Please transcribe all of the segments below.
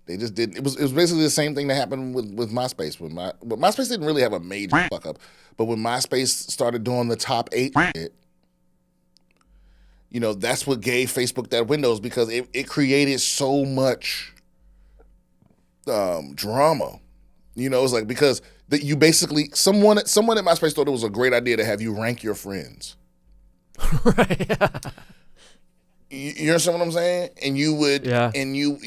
They just didn't. It was basically the same thing that happened with MySpace. But MySpace didn't really have a major fuck up. But when MySpace started doing the top 8 shit, that's what gave Facebook that Windows, because it created so much drama. It's like, because you basically someone at MySpace thought it was a great idea to have you rank your friends. Right. You understand what I'm saying? And you would, and you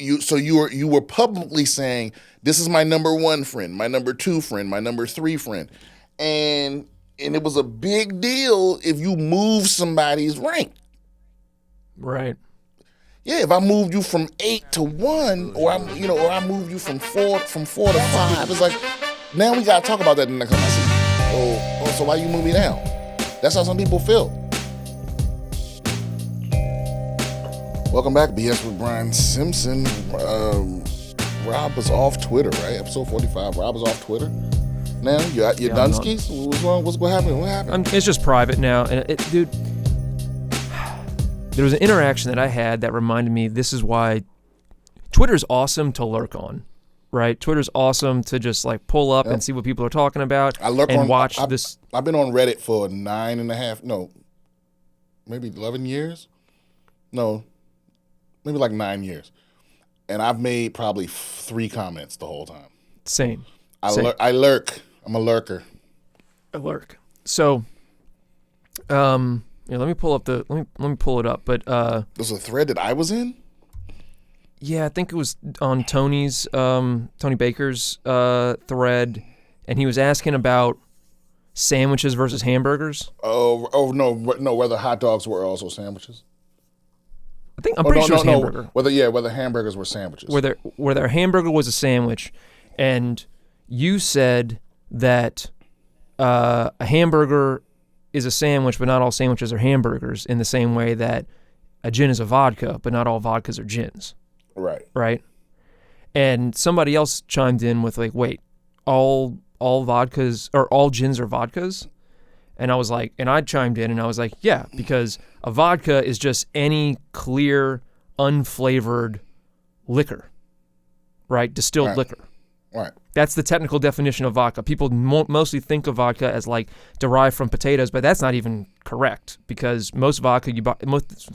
were publicly saying, this is my number 1 friend, my number 2 friend, my number 3 friend, and it was a big deal if you move somebody's rank. Right. Yeah, if I moved you from 8 to 1, or I moved you from 4 to 5, it's like, now we gotta talk about that the next time I see you. Oh, so why you move me down? That's how some people feel. Welcome back, BS with Brian Simpson. Rob is off Twitter, right? Episode 45. Rob is off Twitter. Now you're Dunskies. What's wrong? What happened? It's just private now, and dude. There was an interaction that I had that reminded me, this is why Twitter's awesome to lurk on, right? Twitter's awesome to just like pull up and see what people are talking about. I lurk and watch this. I've been on Reddit for 11 years. No, maybe like 9 years. And I've made probably 3 comments the whole time. Same. I lurk. I'm a lurker. I lurk. So, let me pull it up. But there's a thread that I was in. Yeah, I think it was on Tony Baker's thread, and he was asking about sandwiches versus hamburgers. Oh no, whether hot dogs were also sandwiches. I'm pretty sure it's hamburger. Whether hamburgers were sandwiches. Whether a hamburger was a sandwich, and you said that a hamburger is a sandwich, but not all sandwiches are hamburgers, in the same way that a gin is a vodka, but not all vodkas are gins. Right. Right? And somebody else chimed in with like, wait, all vodkas, or all gins are vodkas? And I was like, and I chimed in and I was like, yeah, because a vodka is just any clear, unflavored liquor, right? Distilled liquor. Right. That's the technical definition of vodka. People mostly think of vodka as like derived from potatoes, but that's not even correct, because most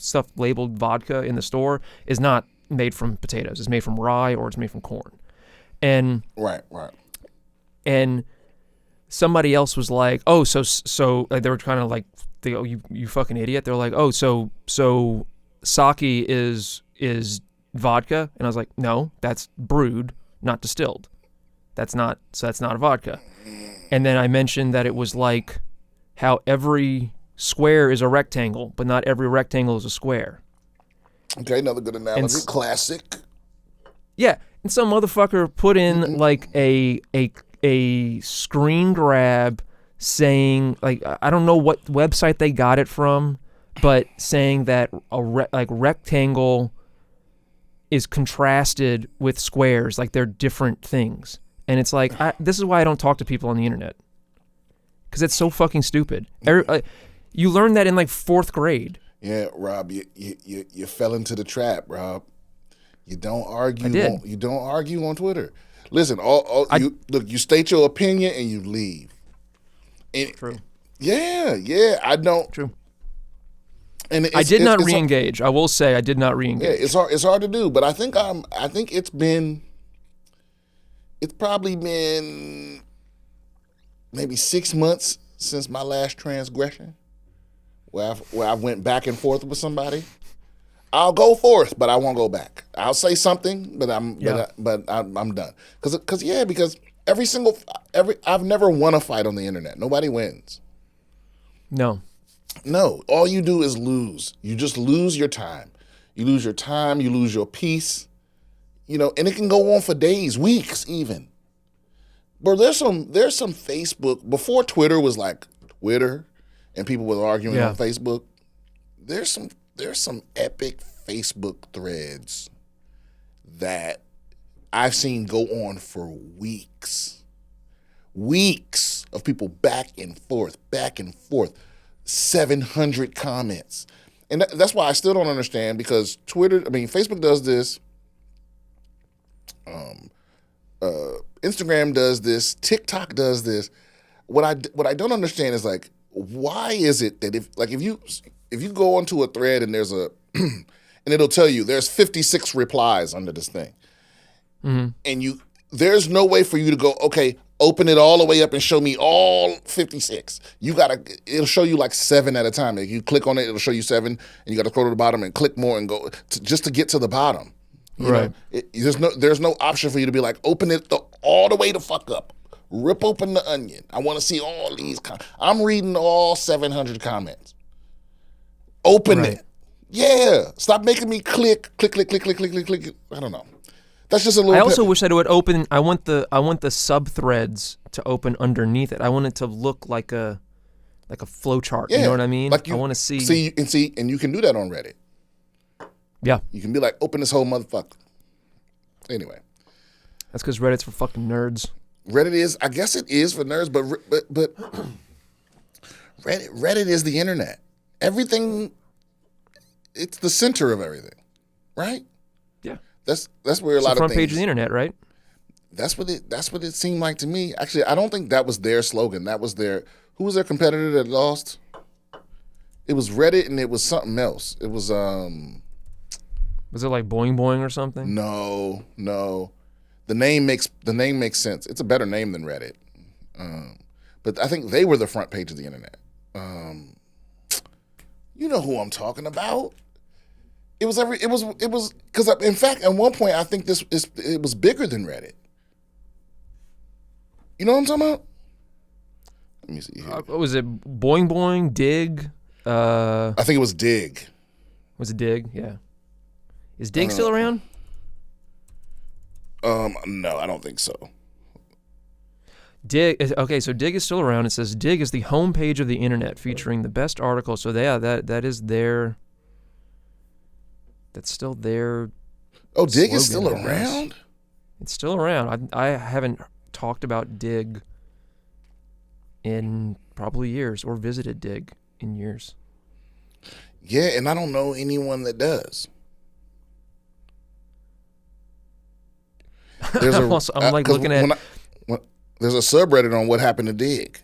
stuff labeled vodka in the store is not made from potatoes. It's made from rye or it's made from corn. And right. And somebody else was like, "Oh, so like, they were kind of like, you fucking idiot." They're like, "Oh, so sake is vodka?" And I was like, "No, that's brewed, not distilled. That's not a vodka." And then I mentioned that it was like how every square is a rectangle, but not every rectangle is a square. Okay, another good analogy. Classic. Yeah, and some motherfucker put in like a screen grab saying, like, I don't know what website they got it from, but saying that a rectangle is contrasted with squares, like they're different things. And it's like, this is why I don't talk to people on the internet, because it's so fucking stupid. You learn that in like 4th grade. Yeah, Rob, you fell into the trap, Rob. You don't argue. I did. You don't argue on Twitter. Listen, you state your opinion and you leave. True. Yeah, I don't. True. And I did not re-engage. I will say I did not re-engage. Yeah, it's hard to do, but I think it's probably been maybe 6 months since my last transgression, where I went back and forth with somebody. I'll go forth, but I won't go back. I'll say something, but I'm done. Because I've never won a fight on the internet. Nobody wins. No. All you do is lose. You just lose your time. You lose your time. You lose your peace. And it can go on for days, weeks, even. But there's some Facebook, before Twitter was like Twitter, and people were arguing on Facebook. There's some epic Facebook threads that I've seen go on for weeks of people back and forth, 700 comments. And that's why I still don't understand, because Facebook does this. Instagram does this, TikTok does this. What I don't understand is like, why is it that if you go onto a thread and there's a and it'll tell you there's 56 replies under this thing, and there's no way for you to go, okay, open it all the way up and show me all 56. It'll show you like 7 at a time. If you click on it, it'll show you 7, and you got to scroll to the bottom and click more and go just to get to the bottom. You right. know, there's no option for you to be like, open it all the way the fuck up. Rip open the onion. I want to see all these. I'm reading all 700 comments. Open it. Yeah. Stop making me click. I don't know. That's just a little. I also wish that it would open. I want the sub threads to open underneath it. I want it to look like a flow chart. Yeah. You know what I mean? Like I want to see, and you can do that on Reddit. Yeah. You can be like, open this whole motherfucker. Anyway. That's because Reddit's for fucking nerds. Reddit is, I guess it is for nerds, but Reddit is the internet. Everything, it's the center of everything, right? Yeah. That's where a lot of things. Front page of the internet, right? That's what it seemed like to me. Actually, I don't think that was their slogan. That was who was their competitor that lost? It was Reddit and it was something else. It was Was it like Boing Boing or something? No. The name makes sense. It's a better name than Reddit. But I think they were the front page of the internet. You know who I'm talking about. It was because in fact at one point I think it was bigger than Reddit. You know what I'm talking about? Let me see here. Was it Boing Boing, Digg? I think it was Digg. Was it Digg? Yeah. Is Digg still around? No, I don't think so. Digg. Okay, so Digg is still around. It says Digg is the homepage of the internet featuring the best articles. So that is their. That's still their. Oh, Digg is still slogan, around? It's still around. I haven't talked about Digg in probably years, or visited Digg in years. Yeah, and I don't know anyone that does. There's I'm like looking at. There's a subreddit on what happened to Digg.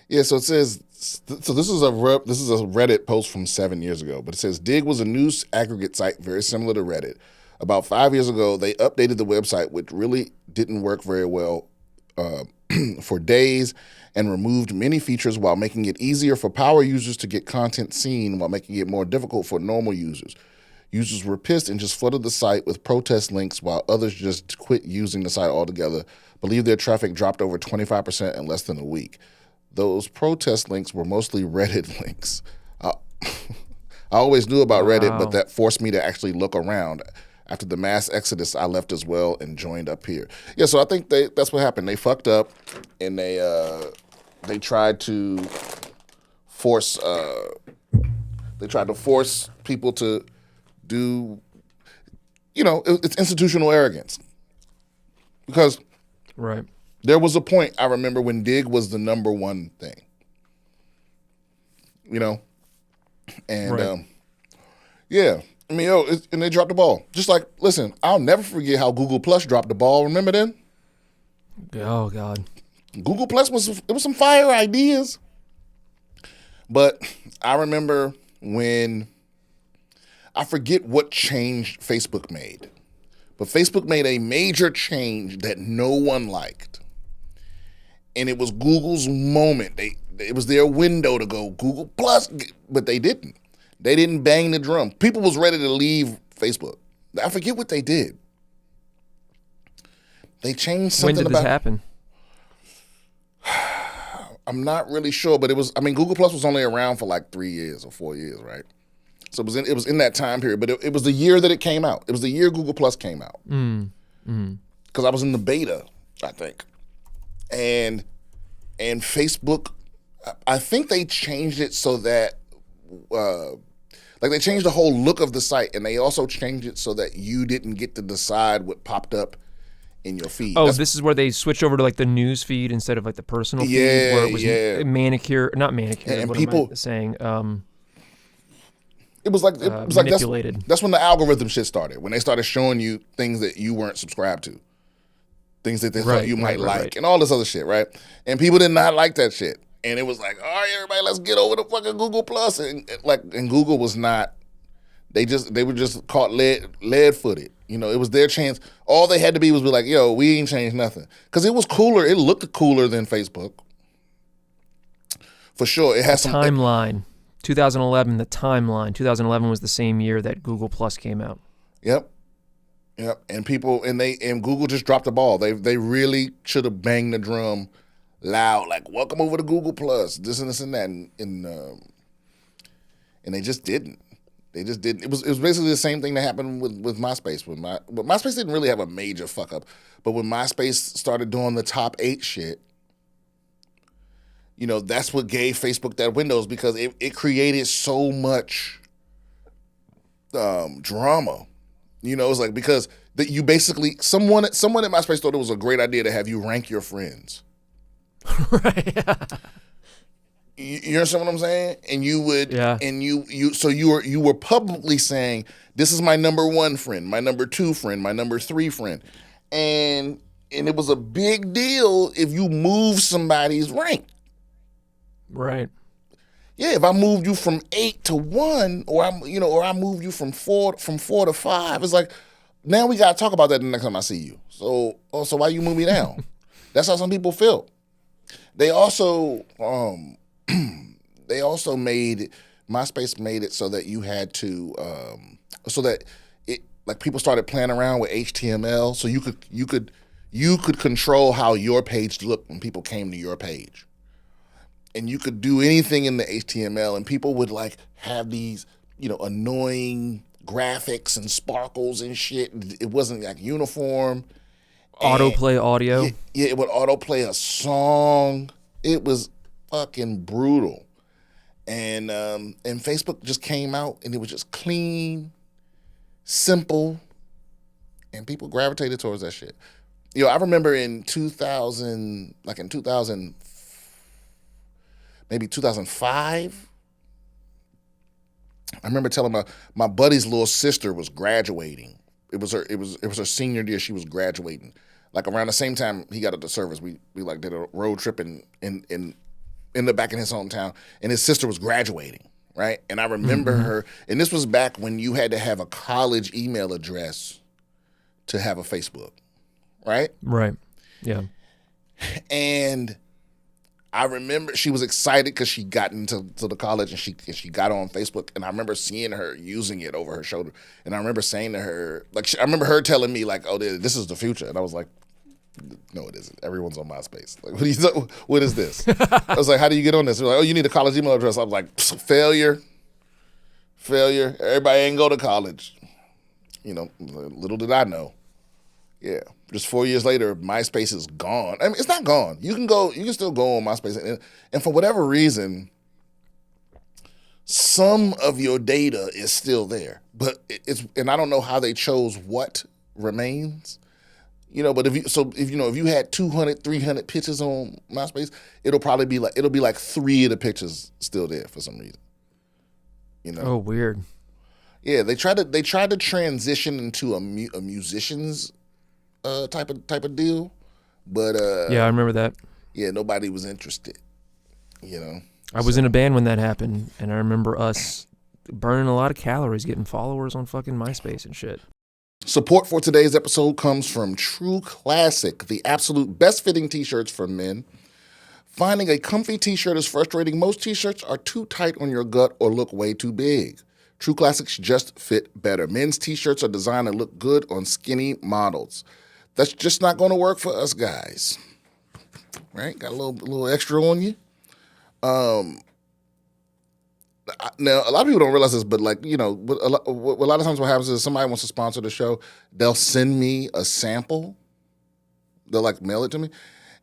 Yeah, so it says. So this is a Reddit post from 7 years ago, but it says Digg was a news aggregate site very similar to Reddit. About 5 years ago, they updated the website, which really didn't work very well for days, and removed many features while making it easier for power users to get content seen while making it more difficult for normal users. Users were pissed and just flooded the site with protest links while others just quit using the site altogether. Believe their traffic dropped over 25% in less than a week. Those protest links were mostly Reddit links. I always knew about Reddit, but that forced me to actually look around. After the mass exodus, I left as well and joined up here. Yeah, so I think that's what happened. They fucked up, and they tried to force people to do, it's institutional arrogance. Because right. There was a point, I remember, when Digg was the number one thing. And right. Yeah. I mean, and they dropped the ball. Just like, listen, I'll never forget how Google Plus dropped the ball. Remember then? Oh, God. Google Plus was some fire ideas. But I remember when, I forget what change Facebook made. But Facebook made a major change that no one liked. And it was Google's moment. It was their window to go Google Plus, but they didn't. They didn't bang the drum. People was ready to leave Facebook. I forget what they did. They changed something. When did this happen? I'm not really sure, but Google Plus was only around for like 3 years or 4 years, right? So it was in that time period, but it was the year that it came out. It was the year Google Plus came out. Because I was in the beta, I think. And Facebook, I think they changed it so that, they changed the whole look of the site, and they also changed it so that you didn't get to decide what popped up in your feed. Oh, this is where they switch over to like the news feed instead of like the personal feed, where it was not manicure. And what people am I saying? It was like manipulated. that's when the algorithm shit started. When they started showing you things that you weren't subscribed to, things that they thought you might like, and all this other shit, right? And people did not like that shit. And it was like, all right, everybody, let's get over the fucking Google Plus. And Google was not. They were just caught lead footed. You know, it was their chance. All they had to be was be like, yo, we ain't changed nothing, because it was cooler. It looked cooler than Facebook, for sure. It has some timeline. 2011, the timeline. 2011 was the same year that Google Plus came out. Yep. And Google just dropped the ball. They really should have banged the drum loud, like, welcome over to Google Plus, this and this and that, and they just didn't. They just didn't. It was basically the same thing that happened with MySpace. But MySpace didn't really have a major fuck up. But when MySpace started doing the top 8 shit, you know, that's what gave Facebook that windows, because it created so much drama. You know, it's like, because that you basically someone at MySpace thought it was a great idea to have you rank your friends. Right. You understand what I'm saying? And you would, and you were publicly saying, this is my number 1 friend, my number 2 friend, my number 3 friend, and it was a big deal if you move somebody's rank. Right. Yeah, if I moved you from 8 to 1, or I moved you from 4 to 5, it's like, now we gotta talk about that the next time I see you. So why you move me down? That's how some people feel. They also MySpace made it so that you had to so that it, like, people started playing around with HTML, so you could control how your page looked when people came to your page. And you could do anything in the HTML, and people would like have these, you know, annoying graphics and sparkles and shit. It wasn't like uniform. Autoplay audio. Yeah, it would autoplay a song. It was fucking brutal. And Facebook just came out, and it was just clean, simple, and people gravitated towards that shit. You know, I remember in 2000, maybe 2005, I remember telling my buddy's little sister was graduating. It was her senior year. She was graduating. Like around the same time he got out the service, we like did a road trip in the back in his hometown, and his sister was graduating, right? And I remember her, and this was back when you had to have a college email address to have a Facebook, right? Right. Yeah. And I remember she was excited because she got into the college, and she got on Facebook, and I remember seeing her using it over her shoulder, and I remember saying to her, like, I remember her telling me, like, oh, this is the future, and I was like, no, it isn't. Everyone's on MySpace. Like, what is this? I was like, how do you get on this? They're like, oh, you need a college email address. I was like, failure. Everybody ain't go to college. You know, little did I know. Yeah. Just 4 years later, MySpace is gone. I mean, it's not gone. You can still go on MySpace. And for whatever reason, some of your data is still there. But and I don't know how they chose what remains. You know, but if you had 200, 300 pictures on MySpace, it'll be like 3 of the pictures still there for some reason. You know. Oh, weird. Yeah, they tried to transition into a musician's type of deal, but yeah, I remember that. Yeah, nobody was interested. You know. I was in a band when that happened, and I remember us burning a lot of calories getting followers on fucking MySpace and shit. Support for today's episode comes from True Classic, the absolute best fitting t-shirts for men. Finding a comfy t-shirt is frustrating. Most t-shirts are too tight on your gut or look way too big. True Classics just fit better. Men's t-shirts are designed to look good on skinny models. That's just not going to work for us guys. Right? Got a little extra on you. Now, a lot of people don't realize this, but like, you know, a lot of times what happens is somebody wants to sponsor the show, they'll send me a sample. They'll like mail it to me.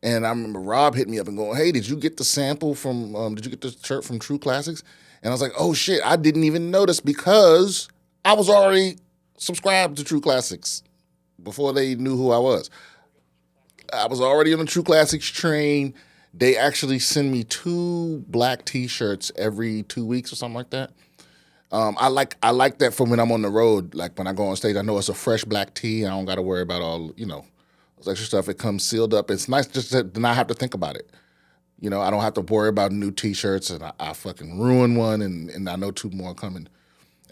And I remember Rob hit me up and going, hey, did you get the sample did you get the shirt from True Classics? And I was like, oh shit, I didn't even notice, because I was already subscribed to True Classics before they knew who I was. I was already on the True Classics train. They actually send me 2 black t-shirts every 2 weeks or something like that. I like that for when I'm on the road. Like when I go on stage, I know it's a fresh black tee. I don't got to worry about all those extra stuff. It comes sealed up. It's nice just to not have to think about it. I don't have to worry about new T-shirts, and I fucking ruin one, and I know two more coming.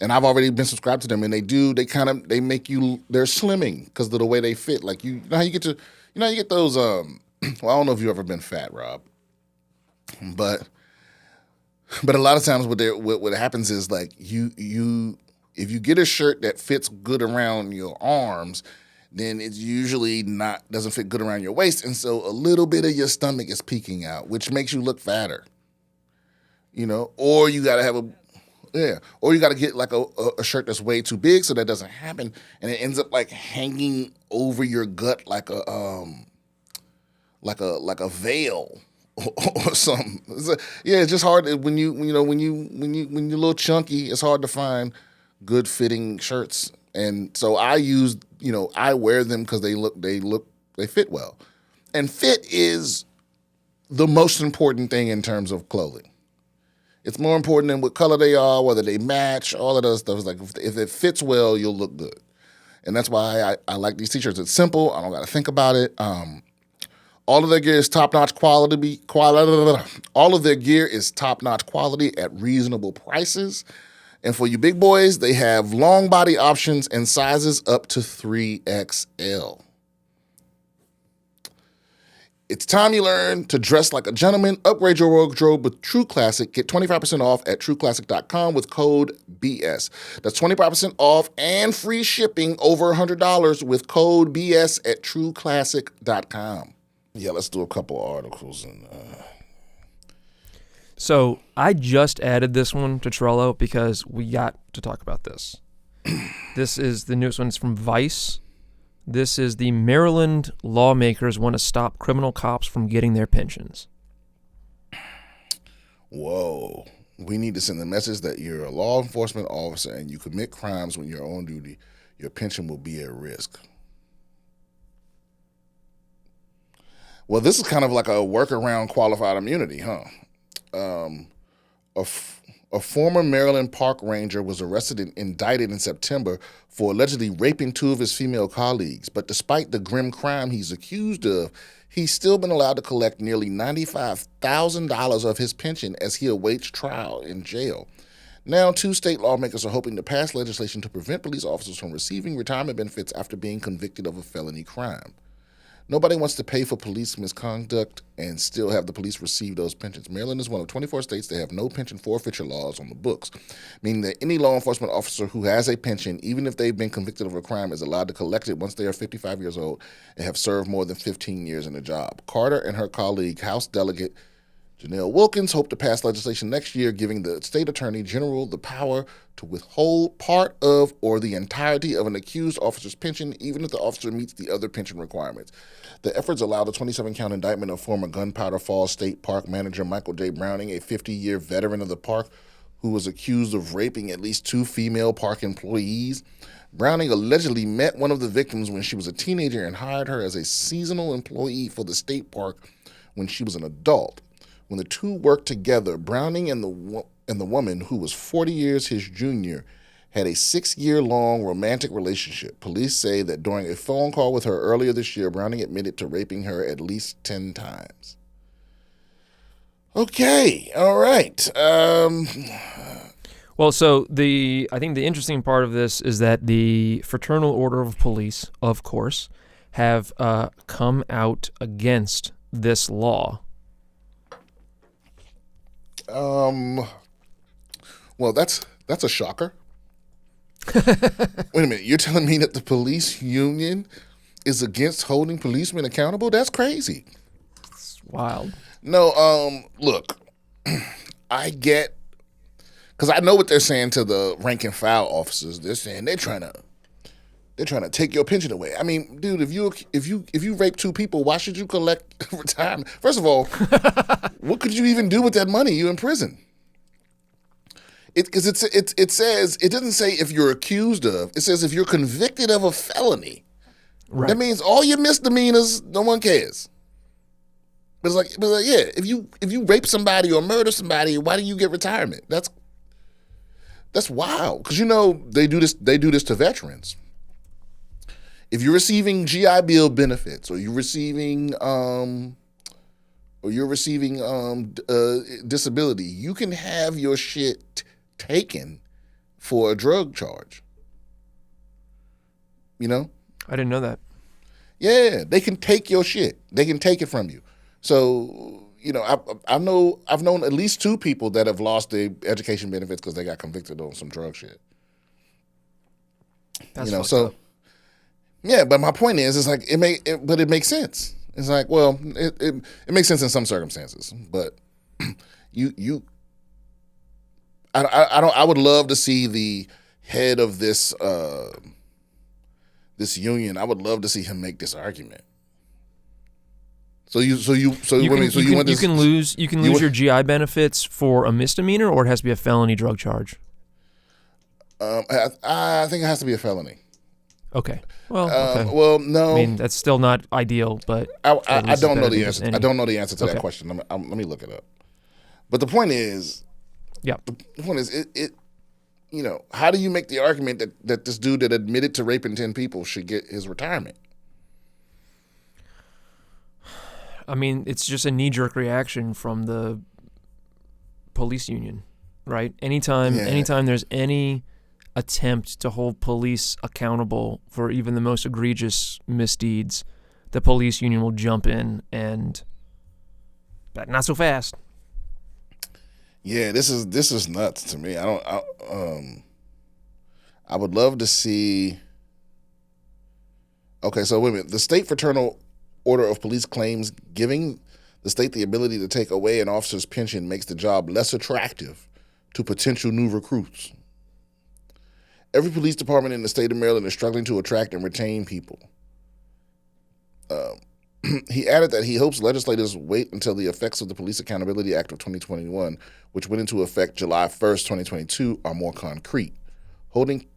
And I've already been subscribed to them, and they make you, they're slimming because of the way they fit. Like you know how you get those. Well, I don't know if you've ever been fat, Rob, but a lot of times what happens is like you if you get a shirt that fits good around your arms, then it's usually doesn't fit good around your waist, and so a little bit of your stomach is peeking out, which makes you look fatter. Or you gotta have or you gotta get like a shirt that's way too big so that doesn't happen, and it ends up like hanging over your gut like a veil or something. It's just hard when you're a little chunky. It's hard to find good fitting shirts, and so I wear them because they fit well, and fit is the most important thing in terms of clothing. It's more important than what color they are, whether they match, all of those stuff. It's like if it fits well, you'll look good, and that's why I like these t-shirts. It's simple. I don't got to think about it. All of their gear is top-notch quality. All of their gear is top-notch quality at reasonable prices. And for you big boys, they have long body options and sizes up to 3XL. It's time you learn to dress like a gentleman. Upgrade your wardrobe with True Classic. Get 25% off at trueclassic.com with code BS. That's 25% off and free shipping over $100 with code BS at trueclassic.com. Yeah, let's do a couple articles. So I just added this one to Trello because we got to talk about this. This is the newest one. It's from Vice. This is the Maryland lawmakers want to stop criminal cops from getting their pensions. Whoa. We need to send the message that you're a law enforcement officer and you commit crimes when you're on duty. Your pension will be at risk. Well, this is kind of like a workaround qualified immunity, huh? A former Maryland park ranger was arrested and indicted in September for allegedly raping two of his female colleagues. But despite the grim crime he's accused of, he's still been allowed to collect nearly $95,000 of his pension as he awaits trial in jail. Now, two state lawmakers are hoping to pass legislation to prevent police officers from receiving retirement benefits after being convicted of a felony crime. Nobody wants to pay for police misconduct and still have the police receive those pensions. Maryland is one of 24 states that have no pension forfeiture laws on the books, meaning that any law enforcement officer who has a pension, even if they've been convicted of a crime, is allowed to collect it once they are 55 years old and have served more than 15 years in the job. Carter and her colleague, House Delegate Janelle Wilkins, hope to pass legislation next year giving the state attorney general the power to withhold part of or the entirety of an accused officer's pension, even if the officer meets the other pension requirements. The efforts allow the 27-count indictment of former Gunpowder Falls State Park manager Michael J. Browning, a 50-year veteran of the park who was accused of raping at least two female park employees. Browning allegedly met one of the victims when she was a teenager and hired her as a seasonal employee for the state park when she was an adult. When the two worked together, Browning and the woman, who was 40 years his junior, had a 6-year-long romantic relationship. Police say that during a phone call with her earlier this year, Browning admitted to raping her at least 10 times. Okay, all right. Well, so I think the interesting part of this is that the Fraternal Order of Police, of course, have come out against this law. Well, that's a shocker. Wait a minute, you're telling me that the police union is against holding policemen accountable? That's crazy. It's wild. No, look, I get, because I know what they're saying to the rank and file officers. They're saying they're trying to take your pension away. I mean, dude, if you rape two people, why should you collect retirement? First of all, what could you even do with that money? You in prison. Because it says, it doesn't say if you're accused of, it says if you're convicted of a felony. Right. That means all your misdemeanors, no one cares. But it's like, yeah, if you rape somebody or murder somebody, why do you get retirement? That's wild. Because they do this to veterans. If you're receiving GI Bill benefits, or you're receiving disability, you can have your shit taken for a drug charge. I didn't know that. Yeah, they can take your shit. They can take it from you. So, I've known at least 2 people that have lost their education benefits because they got convicted on some drug shit. That's up. Yeah, but my point is, it's like it makes sense. It's like, well, it makes sense in some circumstances, but I would love to see the head of this union. I would love to see him make this argument. You can lose your GI benefits for a misdemeanor, or it has to be a felony drug charge. I think it has to be a felony. Okay. Well, okay. Well, no. I mean, that's still not ideal, but I don't know the answer. I don't know the answer to that question. Let me look it up. But the point is, yeah. The point is, how do you make the argument that this dude that admitted to raping 10 people should get his retirement? I mean, it's just a knee-jerk reaction from the police union, right? Anytime there's any attempt to hold police accountable for even the most egregious misdeeds, the police union will jump in but not so fast. Yeah, this is nuts to me. I would love to see. Okay, so wait a minute. The state fraternal order of police claims giving the state the ability to take away an officer's pension makes the job less attractive to potential new recruits. Every police department in the state of Maryland is struggling to attract and retain people. He added that he hopes legislators wait until the effects of the Police Accountability Act of 2021, which went into effect July 1st, 2022, are more concrete. Holding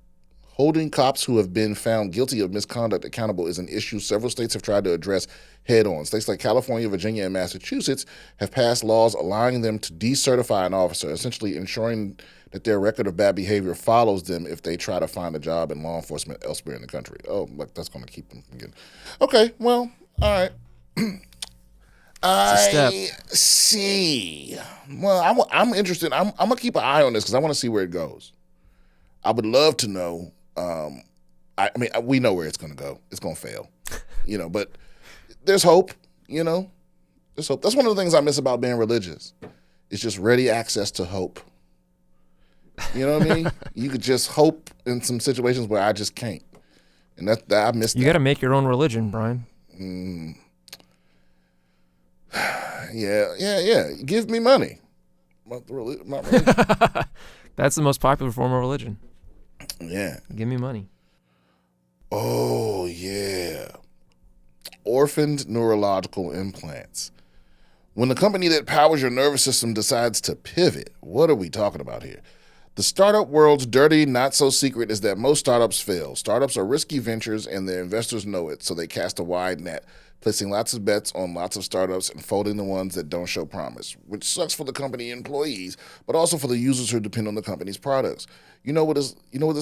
cops who have been found guilty of misconduct accountable is an issue several states have tried to address head-on. States like California, Virginia, and Massachusetts have passed laws allowing them to decertify an officer, essentially ensuring that their record of bad behavior follows them if they try to find a job in law enforcement elsewhere in the country. Oh, like that's going to keep them from getting. Okay, well, all right. I see. Well, I'm interested. I'm going to keep an eye on this because I want to see where it goes. I would love to know. I mean, we know where it's going to go. It's going to fail, but there's hope, There's hope. That's one of the things I miss about being religious. It's just ready access to hope. You know what I mean? You could just hope in some situations where I just can't. And that I miss that. You got to make your own religion, Brian. Yeah. Give me money. My religion. That's the most popular form of religion. Yeah. Give me money. Oh, yeah. Orphaned neurological implants. When the company that powers your nervous system decides to pivot, what are we talking about here? The startup world's dirty not-so-secret is that most startups fail. Startups are risky ventures, and their investors know it, so they cast a wide net, placing lots of bets on lots of startups and folding the ones that don't show promise, which sucks for the company employees, but also for the users who depend on the company's products. You know what this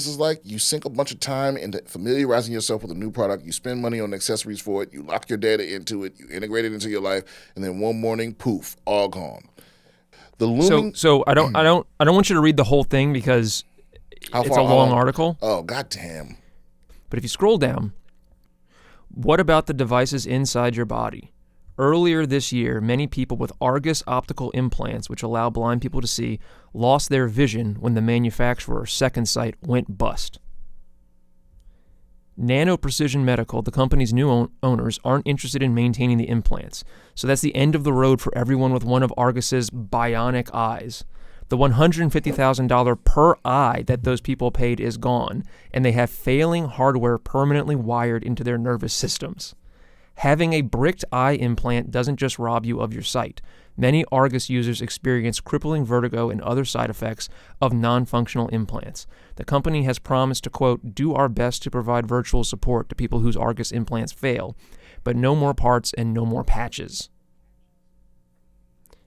is like? You sink a bunch of time into familiarizing yourself with a new product. You spend money on accessories for it. You lock your data into it. You integrate it into your life, and then one morning, poof, all gone. The looming. So I don't want you to read the whole thing because it's a long article. Oh, goddamn! But if you scroll down, what about the devices inside your body? Earlier this year, many people with Argus optical implants, which allow blind people to see, lost their vision when the manufacturer, Second Sight, went bust. Nano Precision Medical, the company's new owners, aren't interested in maintaining the implants. So that's the end of the road for everyone with one of Argus's bionic eyes. The $150,000 per eye that those people paid is gone, and they have failing hardware permanently wired into their nervous systems. Having a bricked eye implant doesn't just rob you of your sight. Many Argus users experience crippling vertigo and other side effects of non-functional implants. The company has promised to, quote, do our best to provide virtual support to people whose Argus implants fail, but no more parts and no more patches.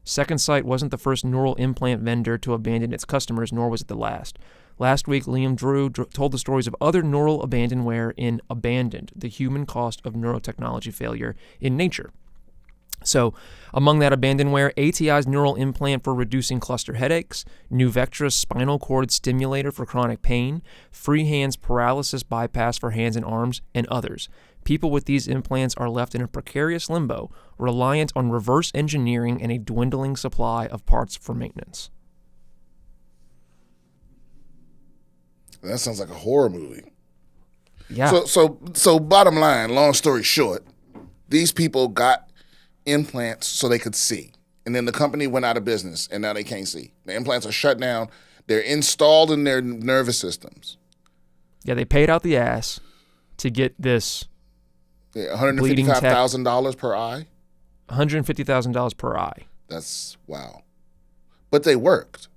Second Sight wasn't the first neural implant vendor to abandon its customers, nor was it the last. Last week, Liam Drew told the stories of other neural abandonware in Abandoned, the human cost of neurotechnology failure in nature. So, among that abandonware, ATI's neural implant for reducing cluster headaches, Nuvectra's spinal cord stimulator for chronic pain, Freehand's paralysis bypass for hands and arms, and others. People with these implants are left in a precarious limbo, reliant on reverse engineering and a dwindling supply of parts for maintenance. That sounds like a horror movie. Yeah. So bottom line, long story short, these people got implants so they could see. And then the company went out of business and now they can't see. The implants are shut down. They're installed in their nervous systems. Yeah, they paid out the ass to get this $155,000 per eye? $150,000 per eye. That's wow. But they worked.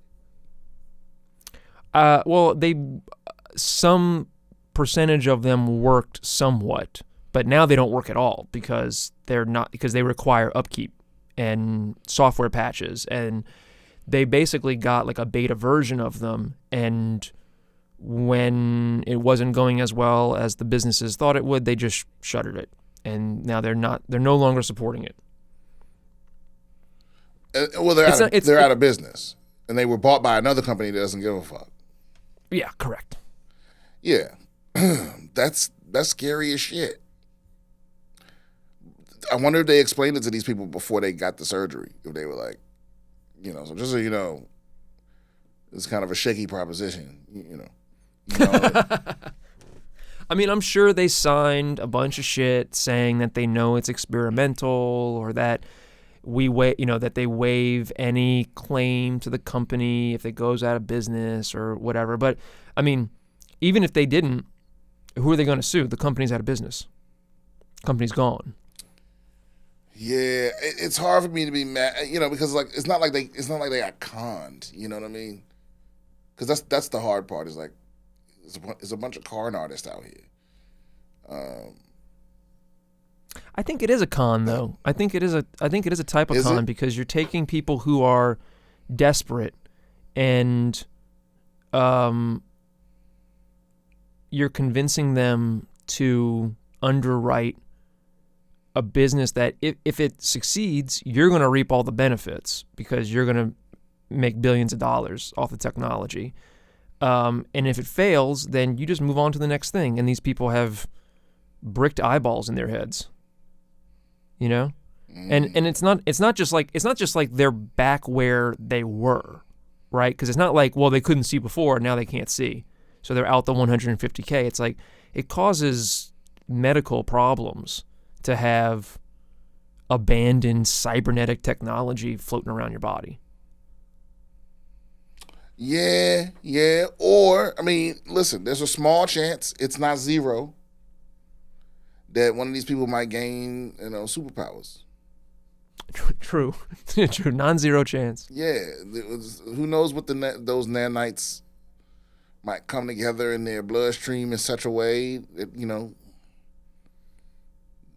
Well, some percentage of them worked somewhat, but now they don't work at all because they require upkeep and software patches, and they basically got like a beta version of them, and when it wasn't going as well as the businesses thought it would, they just shuttered it, and now they're no longer supporting it. Well, they're out of business, and they were bought by another company that doesn't give a fuck. Yeah, correct. Yeah, that's scary as shit. I wonder if they explained it to these people before they got the surgery. If they were like, so just so you know, it's kind of a shaky proposition, I mean, I'm sure they signed a bunch of shit saying that they know it's experimental, or that that they waive any claim to the company if it goes out of business or whatever. But I mean, even if they didn't, who are they going to sue? The company's out of business. Company's gone. Yeah, it's hard for me to be mad, because like it's not like they got conned. You know what I mean? Because that's the hard part. Is like it's a bunch of con artists out here. I think it is a con, though. I think it is a type of con because you're taking people who are desperate and you're convincing them to underwrite a business that if it succeeds, you're going to reap all the benefits because you're going to make billions of dollars off the technology. And if it fails, then you just move on to the next thing. And these people have bricked eyeballs in their heads. And it's not just like they're back where they were, right? Because it's not like, well, they couldn't see before, now they can't see, so they're out the $150K. It's like it causes medical problems to have abandoned cybernetic technology floating around your body. Yeah. Or I mean, listen, there's a small chance, it's not zero, that one of these people might gain, superpowers. True, non-zero chance. Yeah, who knows what those nanites might come together in their bloodstream in such a way that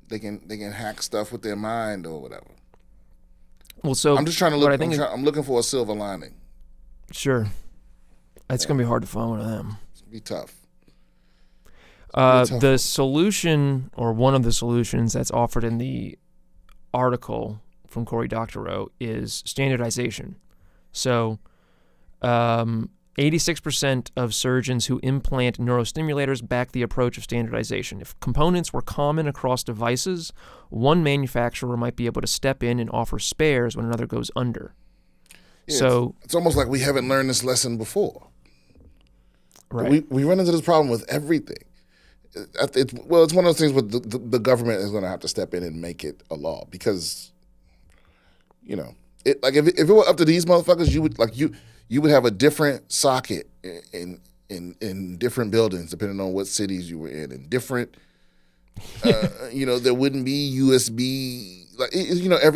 they can hack stuff with their mind or whatever. Well, so I'm just trying to look. I'm looking for a silver lining. Sure, it's gonna be hard to find one of them. It's gonna be tough. The solution, or one of the solutions that's offered in the article from Cory Doctorow, is standardization. So 86% of surgeons who implant neurostimulators back the approach of standardization. If components were common across devices, one manufacturer might be able to step in and offer spares when another goes under. Yeah, so it's almost like we haven't learned this lesson before. Right. We run into this problem with everything. It's one of those things where the government is going to have to step in and make it a law because, if it were up to these motherfuckers, you would have a different socket in different buildings depending on what cities you were in, and different. There wouldn't be USB.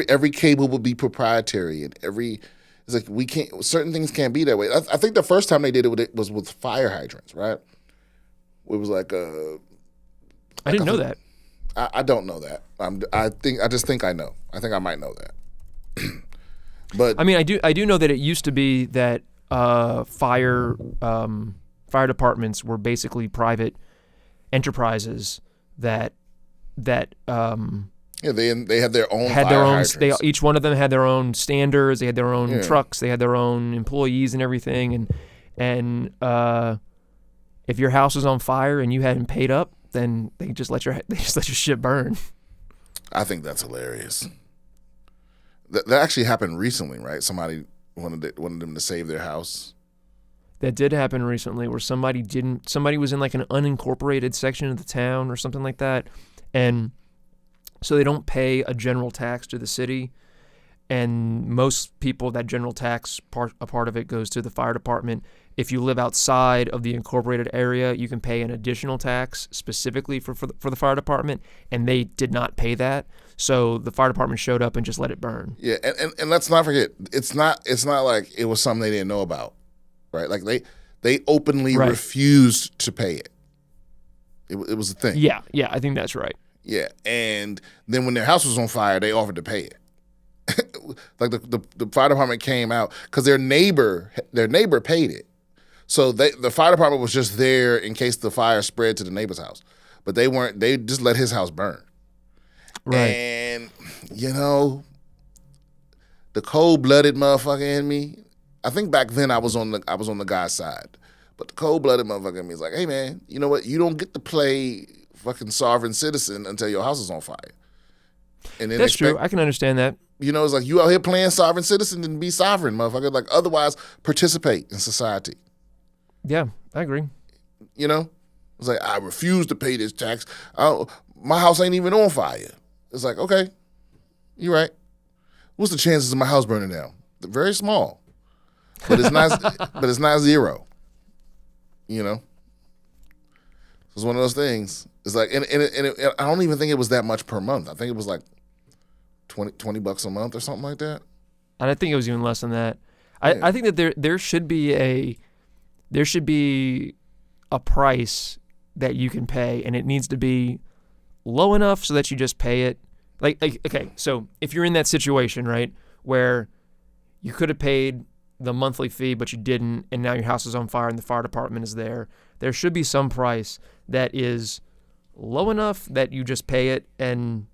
Every cable would be proprietary, and it's like we can't. Certain things can't be that way. I think the first time they did it was with fire hydrants, right? It was like I didn't know that. I don't know that. I just think I know. I think I might know that. But I mean, I do know that it used to be that fire fire departments were basically private enterprises that Yeah, they had their own had fire their own. hydrants. Each one of them had their own standards. They had their own Yeah. trucks. They had their own employees and everything. And if your house was on fire and you hadn't paid up, then they just let your shit burn. I think that's hilarious. That actually happened recently, right? Somebody wanted them to save their house. That did happen recently, where somebody was in like an unincorporated section of the town or something like that, and so they don't pay a general tax to the city. And most people, that general tax a part of it goes to the fire department. If you live outside of the incorporated area, you can pay an additional tax specifically for the fire department, and they did not pay that. So the fire department showed up and just let it burn. Yeah, and let's not forget, it's not like it was something they didn't know about, right? Like they openly refused to pay it. It was a thing. Yeah, I think that's right. Yeah, and then when their house was on fire, they offered to pay it. Like the fire department came out because their neighbor paid it. So the fire department was just there in case the fire spread to the neighbor's house, but they weren't. They just let his house burn. Right. And the cold-blooded motherfucker in me. I think back then I was on the guy's side, but the cold-blooded motherfucker in me is like, hey man, you know what? You don't get to play fucking sovereign citizen until your house is on fire. And then that's true. I can understand that. It's like you out here playing sovereign citizen and be sovereign, motherfucker. Like otherwise, participate in society. Yeah, I agree. It's like I refuse to pay this tax. My house ain't even on fire. It's like, okay, you're right. What's the chances of my house burning down? They're very small, but it's not. But it's not zero. It's one of those things. It's like, and I don't even think it was that much per month. I think it was like $20 a month or something like that. And I think it was even less than that. I think that there should be a price that you can pay, and it needs to be low enough so that you just pay it. Like okay, so if you're in that situation, right, where you could have paid the monthly fee but you didn't, and now your house is on fire and the fire department is there should be some price that is low enough that you just pay it and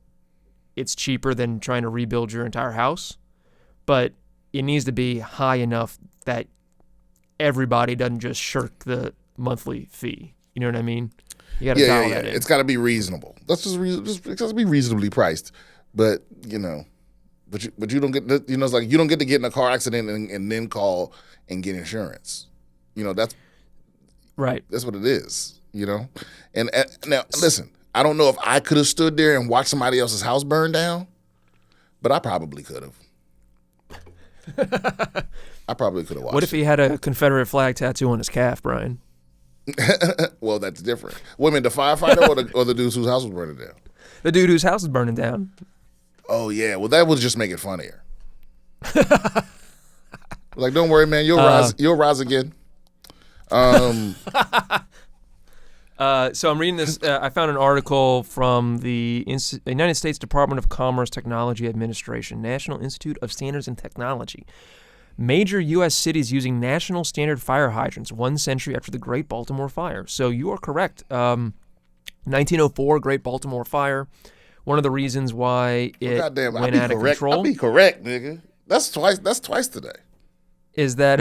it's cheaper than trying to rebuild your entire house, but it needs to be high enough that everybody doesn't just shirk the monthly fee. You know what I mean? You got to dial that in. It's got to be reasonable. That's just it's got to be reasonably priced. But but you don't get it's like you don't get to get in a car accident and then call and get insurance. That's right. That's what it is. And now listen, I don't know if I could have stood there and watched somebody else's house burn down, but I probably could have. I probably could have watched. What if he had a Confederate flag tattoo on his calf, Brian? Well, that's different. Wait a minute, the firefighter or the dude whose house was burning down? The dude whose house is burning down. Oh yeah, well that would just make it funnier. Like, don't worry, man, you'll rise. You'll rise again. So I'm reading this. I found an article from the United States Department of Commerce Technology Administration, National Institute of Standards and Technology. Major U.S. cities using national standard fire hydrants 1 century after the Great Baltimore Fire. So you are correct. 1904, Great Baltimore Fire. One of the reasons why it went out of control. I'll be correct, nigga. That's twice today. Is that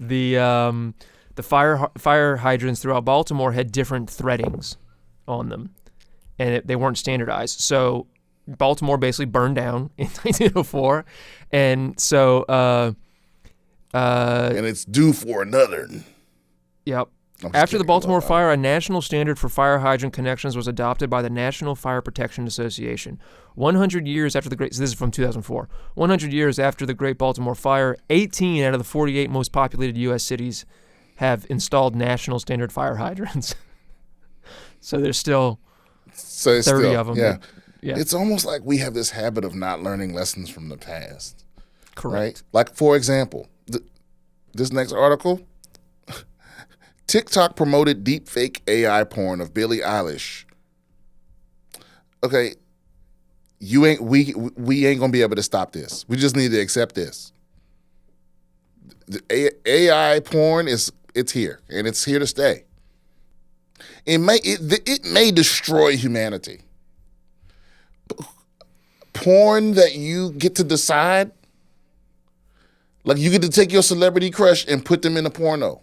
the fire hydrants throughout Baltimore had different threadings on them, and they weren't standardized. So Baltimore basically burned down in 1904, and so and it's due for another. Yep. After the Baltimore Fire, a national standard for fire hydrant connections was adopted by the National Fire Protection Association. 100 years after the Great... So this is from 2004. 100 years after the Great Baltimore Fire, 18 out of the 48 most populated U.S. cities have installed national standard fire hydrants. So there's still 30 of them. Yeah. It's almost like we have this habit of not learning lessons from the past. Correct. Right? Like, for example, this next article... TikTok promoted deepfake AI porn of Billie Eilish. Okay, we ain't gonna be able to stop this. We just need to accept this. The AI porn is It's here, and it's here to stay. It may destroy humanity. Porn that you get to decide, like you get to take your celebrity crush and put them in a porno.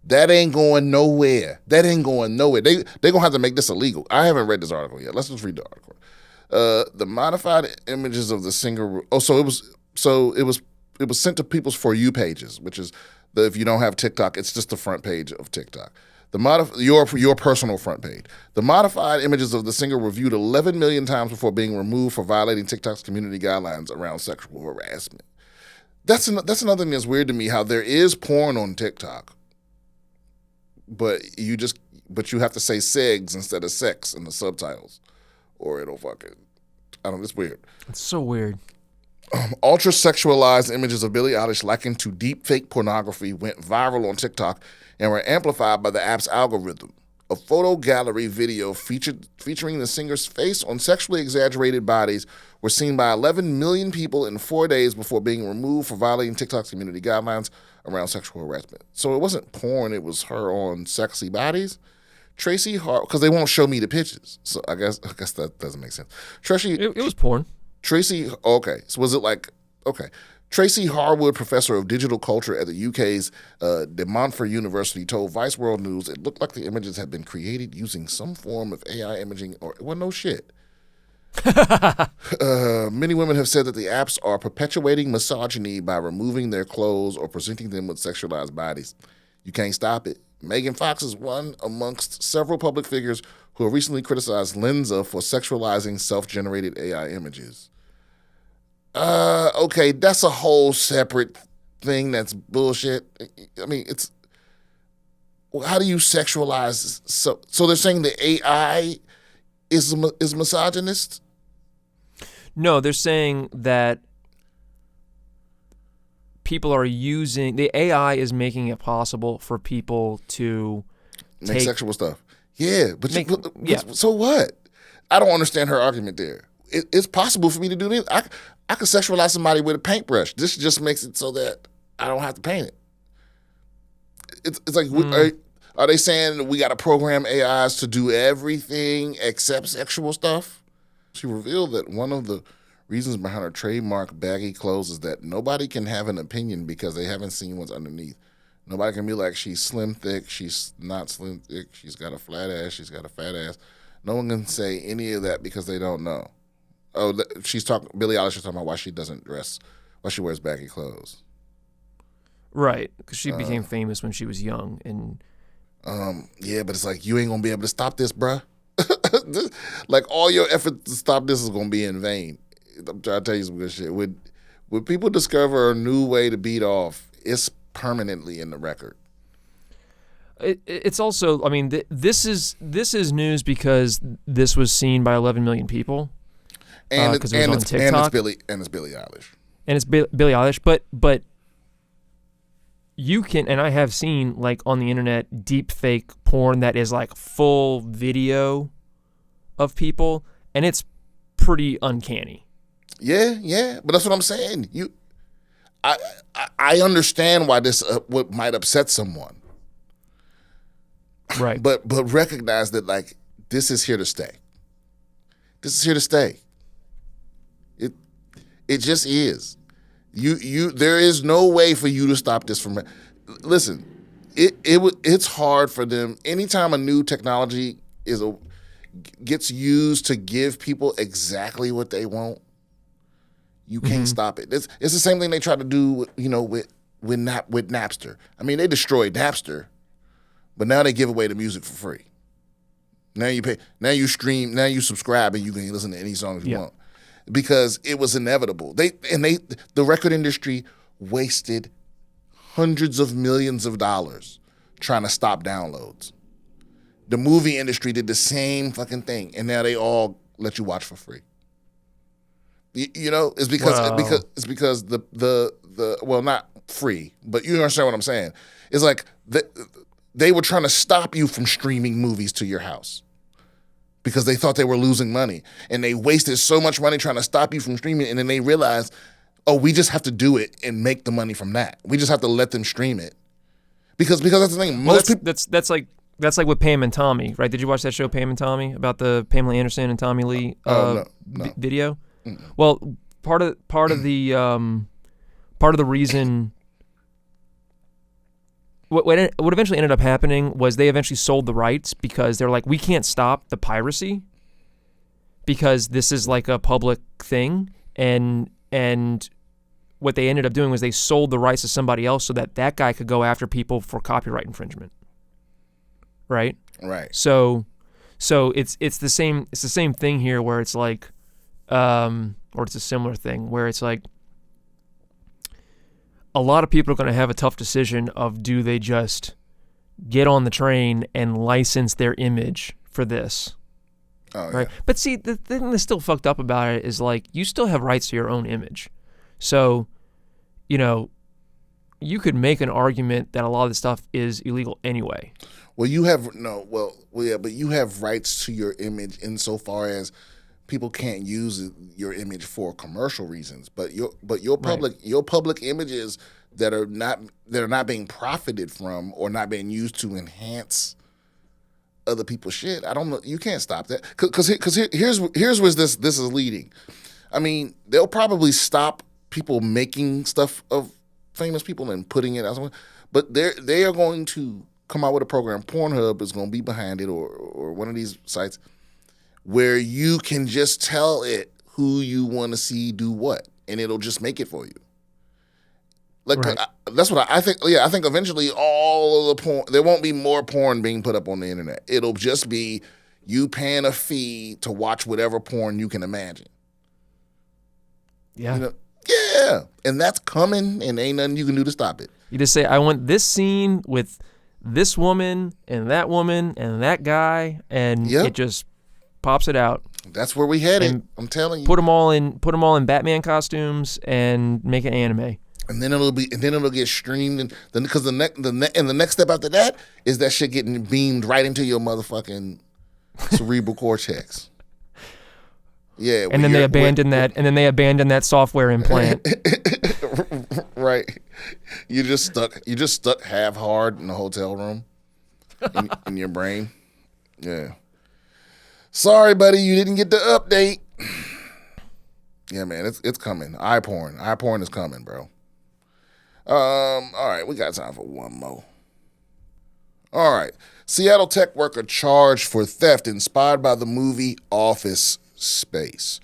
That ain't going nowhere. They're gonna have to make this illegal. I haven't read this article yet. Let's just read the article. The modified images of the singer. It was sent to people's For You pages, which is if you don't have TikTok, it's just the front page of TikTok. Your personal front page. The modified images of the singer were viewed 11 million times before being removed for violating TikTok's community guidelines around sexual harassment. That's another thing that's weird to me. How there is porn on TikTok, but you have to say segs instead of sex in the subtitles, or it'll fucking, I don't know, it's weird. It's so weird. Ultra sexualized images of Billie Eilish likened to deep fake pornography went viral on TikTok and were amplified by the app's algorithm. A photo gallery video featuring the singer's face on sexually exaggerated bodies were seen by 11 million people in 4 days before being removed for violating TikTok's community guidelines around sexual harassment. So it wasn't porn, it was her on sexy bodies. Tracy Hart, because they won't show me the pictures. So I guess that doesn't make sense. It was porn. Tracy, okay. So was it like, okay. Tracy Harwood, professor of digital culture at the UK's De Montfort University, told Vice World News it looked like the images had been created using some form of AI imaging or, well, no shit. Many women have said that the apps are perpetuating misogyny by removing their clothes or presenting them with sexualized bodies. You can't stop it. Megan Fox is one amongst several public figures who have recently criticized Lenza for sexualizing self-generated AI images. Okay, that's a whole separate thing that's bullshit. I mean, it's, how do you sexualize? So they're saying the AI is misogynist? No, they're saying that people are using, the AI is making it possible for people to make sexual stuff. Yeah, but so what? I don't understand her argument there. It's possible for me to do this. I could sexualize somebody with a paintbrush. This just makes it so that I don't have to paint it. It's like, are they saying we got to program AIs to do everything except sexual stuff? She revealed that one of the reasons behind her trademark baggy clothes is that nobody can have an opinion because they haven't seen what's underneath. Nobody can be like, she's slim thick, she's not slim thick, she's got a flat ass, she's got a fat ass. No one can say any of that because they don't know. Oh, Billie Eilish is talking about why she doesn't dress, why she wears baggy clothes. Right, because she became famous when she was young. And yeah, but it's like, you ain't going to be able to stop this, bruh. Like, all your effort to stop this is going to be in vain. I'm trying to tell you some good shit. When people discover a new way to beat off, it's permanently in the record. It's also, I mean, this is news because this was seen by 11 million people. And it's Billie Eilish. And it's Billie Eilish, but you can, and I have seen, like, on the internet, deep fake porn that is like full video of people, and it's pretty uncanny. Yeah, but that's what I'm saying. I understand why this what might upset someone. Right. But recognize that, like, this is here to stay. This is here to stay. It just is. There is no way for you to stop this from. Listen, it's hard for them. Anytime a new technology gets used to give people exactly what they want, you can't stop it. It's the same thing they try to do, with Napster. I mean, they destroyed Napster, but now they give away the music for free. Now you pay. Now you stream. Now you subscribe, and you can listen to any songs you want. Because it was inevitable. The record industry wasted hundreds of millions of dollars trying to stop downloads. The movie industry did the same fucking thing, and now they all let you watch for free. It's because the well, not free, but you understand what I'm saying. It's like they were trying to stop you from streaming movies to your house, because they thought they were losing money, and they wasted so much money trying to stop you from streaming, and then they realized, oh, we just have to do it and make the money from that. We just have to let them stream it. because that's the thing. Well, Most people. that's like with Pam and Tommy, right? Did you watch that show Pam and Tommy about the Pamela Anderson and Tommy Lee No. video? Well, part of the reason what eventually ended up happening was they eventually sold the rights because they're like, we can't stop the piracy because this is like a public thing, and what they ended up doing was they sold the rights to somebody else so that guy could go after people for copyright infringement. Right? Right. So it's the same thing here where it's like or it's a similar thing where it's like a lot of people are going to have a tough decision of do they just get on the train and license their image for this. Oh, right? Yeah. But see, the thing that's still fucked up about it is like you still have rights to your own image. So, you know, you could make an argument that a lot of this stuff is illegal anyway. Well, but you have rights to your image insofar as people can't use your image for commercial reasons. But your public images that are not being profited from or not being used to enhance other people's shit. I don't know. You can't stop that because here's where this is leading. I mean, they'll probably stop people making stuff of famous people and putting it out, but they are going to come out with a program. Pornhub is going to be behind it, or one of these sites where you can just tell it who you want to see do what, and it'll just make it for you. Like Right. That's what I think. Yeah, I think eventually all of the porn, there won't be more porn being put up on the internet. It'll just be you paying a fee to watch whatever porn you can imagine. Yeah. You know? Yeah, and that's coming, and ain't nothing you can do to stop it. You just say, I want this scene with this woman and that guy, and Yep. it just pops it out. That's where we headed. And I'm telling you. Put them all in Batman costumes and make it anime. And then it'll get streamed, and then because the next step after that is that shit getting beamed right into your motherfucking cerebral cortex. Yeah, And then they abandon that software implant. Right. You just stuck half hard in the hotel room in your brain. Yeah. Sorry, buddy, you didn't get the update. Yeah, man, it's coming. Eye porn is coming, bro. All right, we got time for one more. All right. Seattle tech worker charged for theft inspired by the movie Office Space.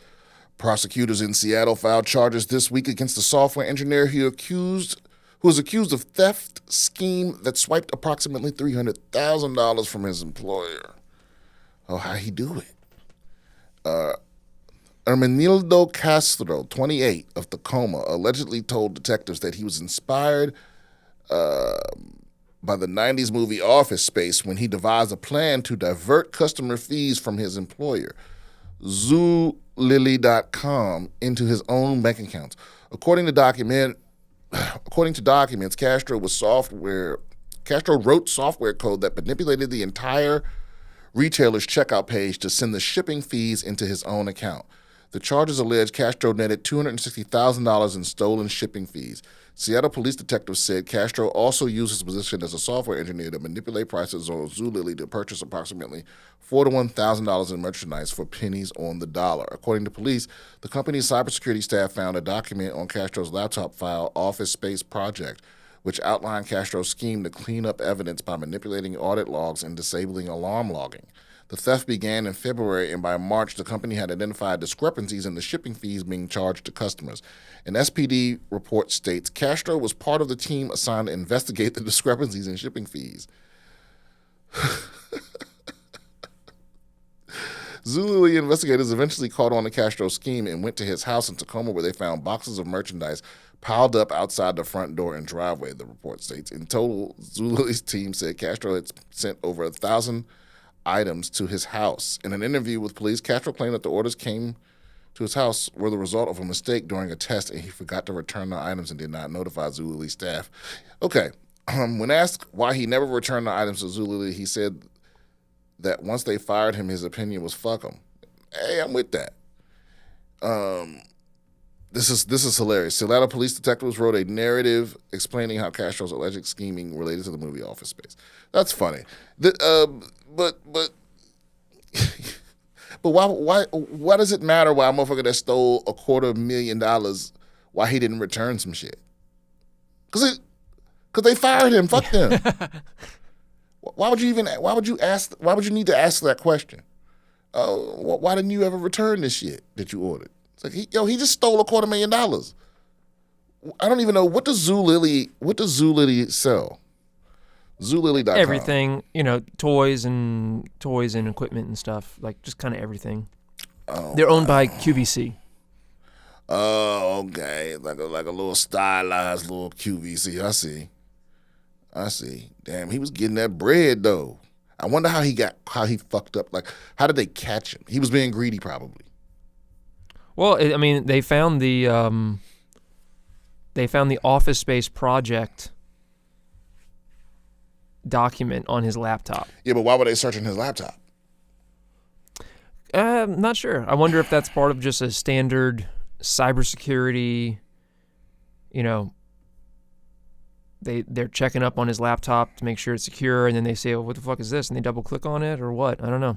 Prosecutors in Seattle filed charges this week against the software engineer who was accused of theft scheme that swiped approximately $300,000 from his employer. Oh, how'd he do it? Hermenildo Castro, 28, of Tacoma, allegedly told detectives that he was inspired by the 90s movie Office Space when he devised a plan to divert customer fees from his employer, Zulily.com, into his own bank accounts. According to documents, Castro wrote software code that manipulated the entire retailer's checkout page to send the shipping fees into his own account. The charges allege Castro netted $260,000 in stolen shipping fees. Seattle police detectives said Castro also used his position as a software engineer to manipulate prices on Zulily to purchase approximately $41,000 in merchandise for pennies on the dollar. According to police, the company's cybersecurity staff found a document on Castro's laptop file, Office Space Project, which outlined Castro's scheme to clean up evidence by manipulating audit logs and disabling alarm logging. The theft began in February, and by March, the company had identified discrepancies in the shipping fees being charged to customers. An SPD report states Castro was part of the team assigned to investigate the discrepancies in shipping fees. Zulily investigators eventually caught on to Castro's scheme and went to his house in Tacoma, where they found boxes of merchandise piled up outside the front door and driveway, the report states. In total, Zulily's team said Castro had sent over 1,000 items to his house. In an interview with police, Castro claimed that the orders came to his house were the result of a mistake during a test, and he forgot to return the items and did not notify Zulily's staff. Okay, when asked why he never returned the items to Zulily, he said that once they fired him, his opinion was fuck him. Hey, I'm with that. This is hilarious. Seattle police detectives wrote a narrative explaining how Castro's alleged scheming related to the movie Office Space. That's funny. But but why does it matter why a motherfucker that stole $250,000 why he didn't return some shit? Because they fired him. Fuck them. Why would you need to ask that question? Why didn't you ever return this shit that you ordered? It's like he just stole $250,000. I don't even know what does Zulily sell? Zulily.com. Everything, toys and equipment and stuff, like just kind of everything. Oh, they're owned by QVC. Oh, okay, like a little stylized little QVC. I see. Damn, he was getting that bread though. I wonder how he fucked up. Like, how did they catch him? He was being greedy, probably. Well, they found the Office Space project document on his laptop. Yeah, but why were they searching his laptop? Not sure. I wonder if that's part of just a standard cybersecurity. They're checking up on his laptop to make sure it's secure, and then they say, "Oh, what the fuck is this?" And they double click on it, or what? I don't know.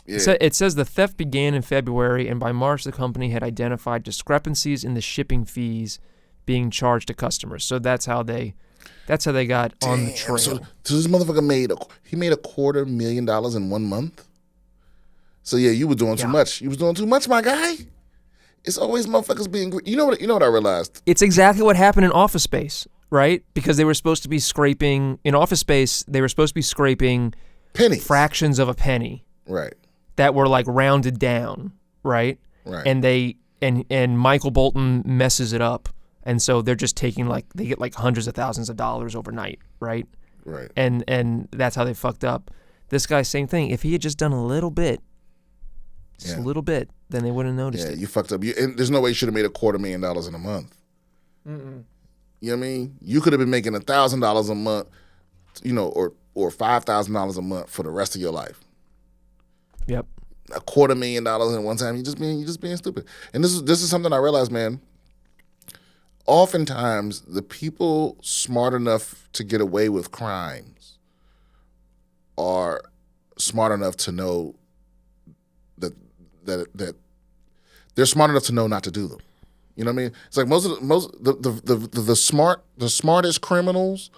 Yeah. It says the theft began in February, and by March, the company had identified discrepancies in the shipping fees being charged to customers. So that's how they got on the trail. So this motherfucker made $250,000 in 1 month. So yeah, you were doing too much. You was doing too much, my guy. It's always motherfuckers being. You know what I realized? It's exactly what happened in Office Space, right? Because they were supposed to be scraping in Office Space. They were supposed to be scraping pennies, fractions of a penny, right? That were like rounded down, right? Right. And Michael Bolton messes it up, and so they're just taking they get like hundreds of thousands of dollars overnight, right? Right. And that's how they fucked up. This guy, same thing. If he had just done a little bit, a little bit, then they wouldn't have noticed it. Yeah, you fucked up. And there's no way you should have made $250,000 in a month. Mm-mm. You know what I mean? You could have been making $1,000 a month, or $5,000 a month for the rest of your life. Yep. $250,000 in one time. You just being stupid. And this is something I realized, man. Oftentimes, the people smart enough to get away with crimes are smart enough to know that they're smart enough to know not to do them. You know what I mean? It's like the smartest criminals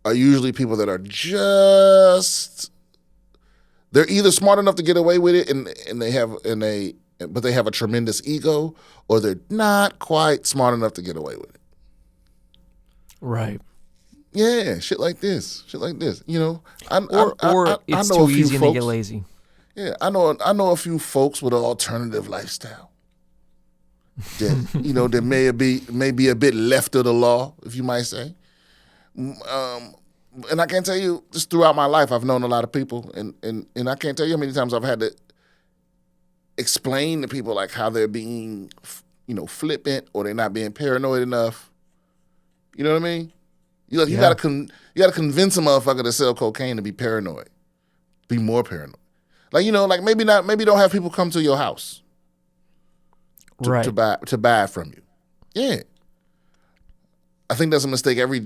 are usually people that are just. They're either smart enough to get away with it but they have a tremendous ego, or they're not quite smart enough to get away with it. Right. Yeah, shit like this. Or it's I know too easy and they get lazy. Yeah, I know a few folks with an alternative lifestyle that that may be a bit left of the law, if you might say. And I can't tell you, just throughout my life, I've known a lot of people, and I can't tell you how many times I've had to explain to people like how they're being, flippant, or they're not being paranoid enough. You know what I mean? You gotta convince a motherfucker to sell cocaine to be paranoid, be more paranoid. Like maybe don't have people come to your house to buy it from you. Yeah. I think that's a mistake every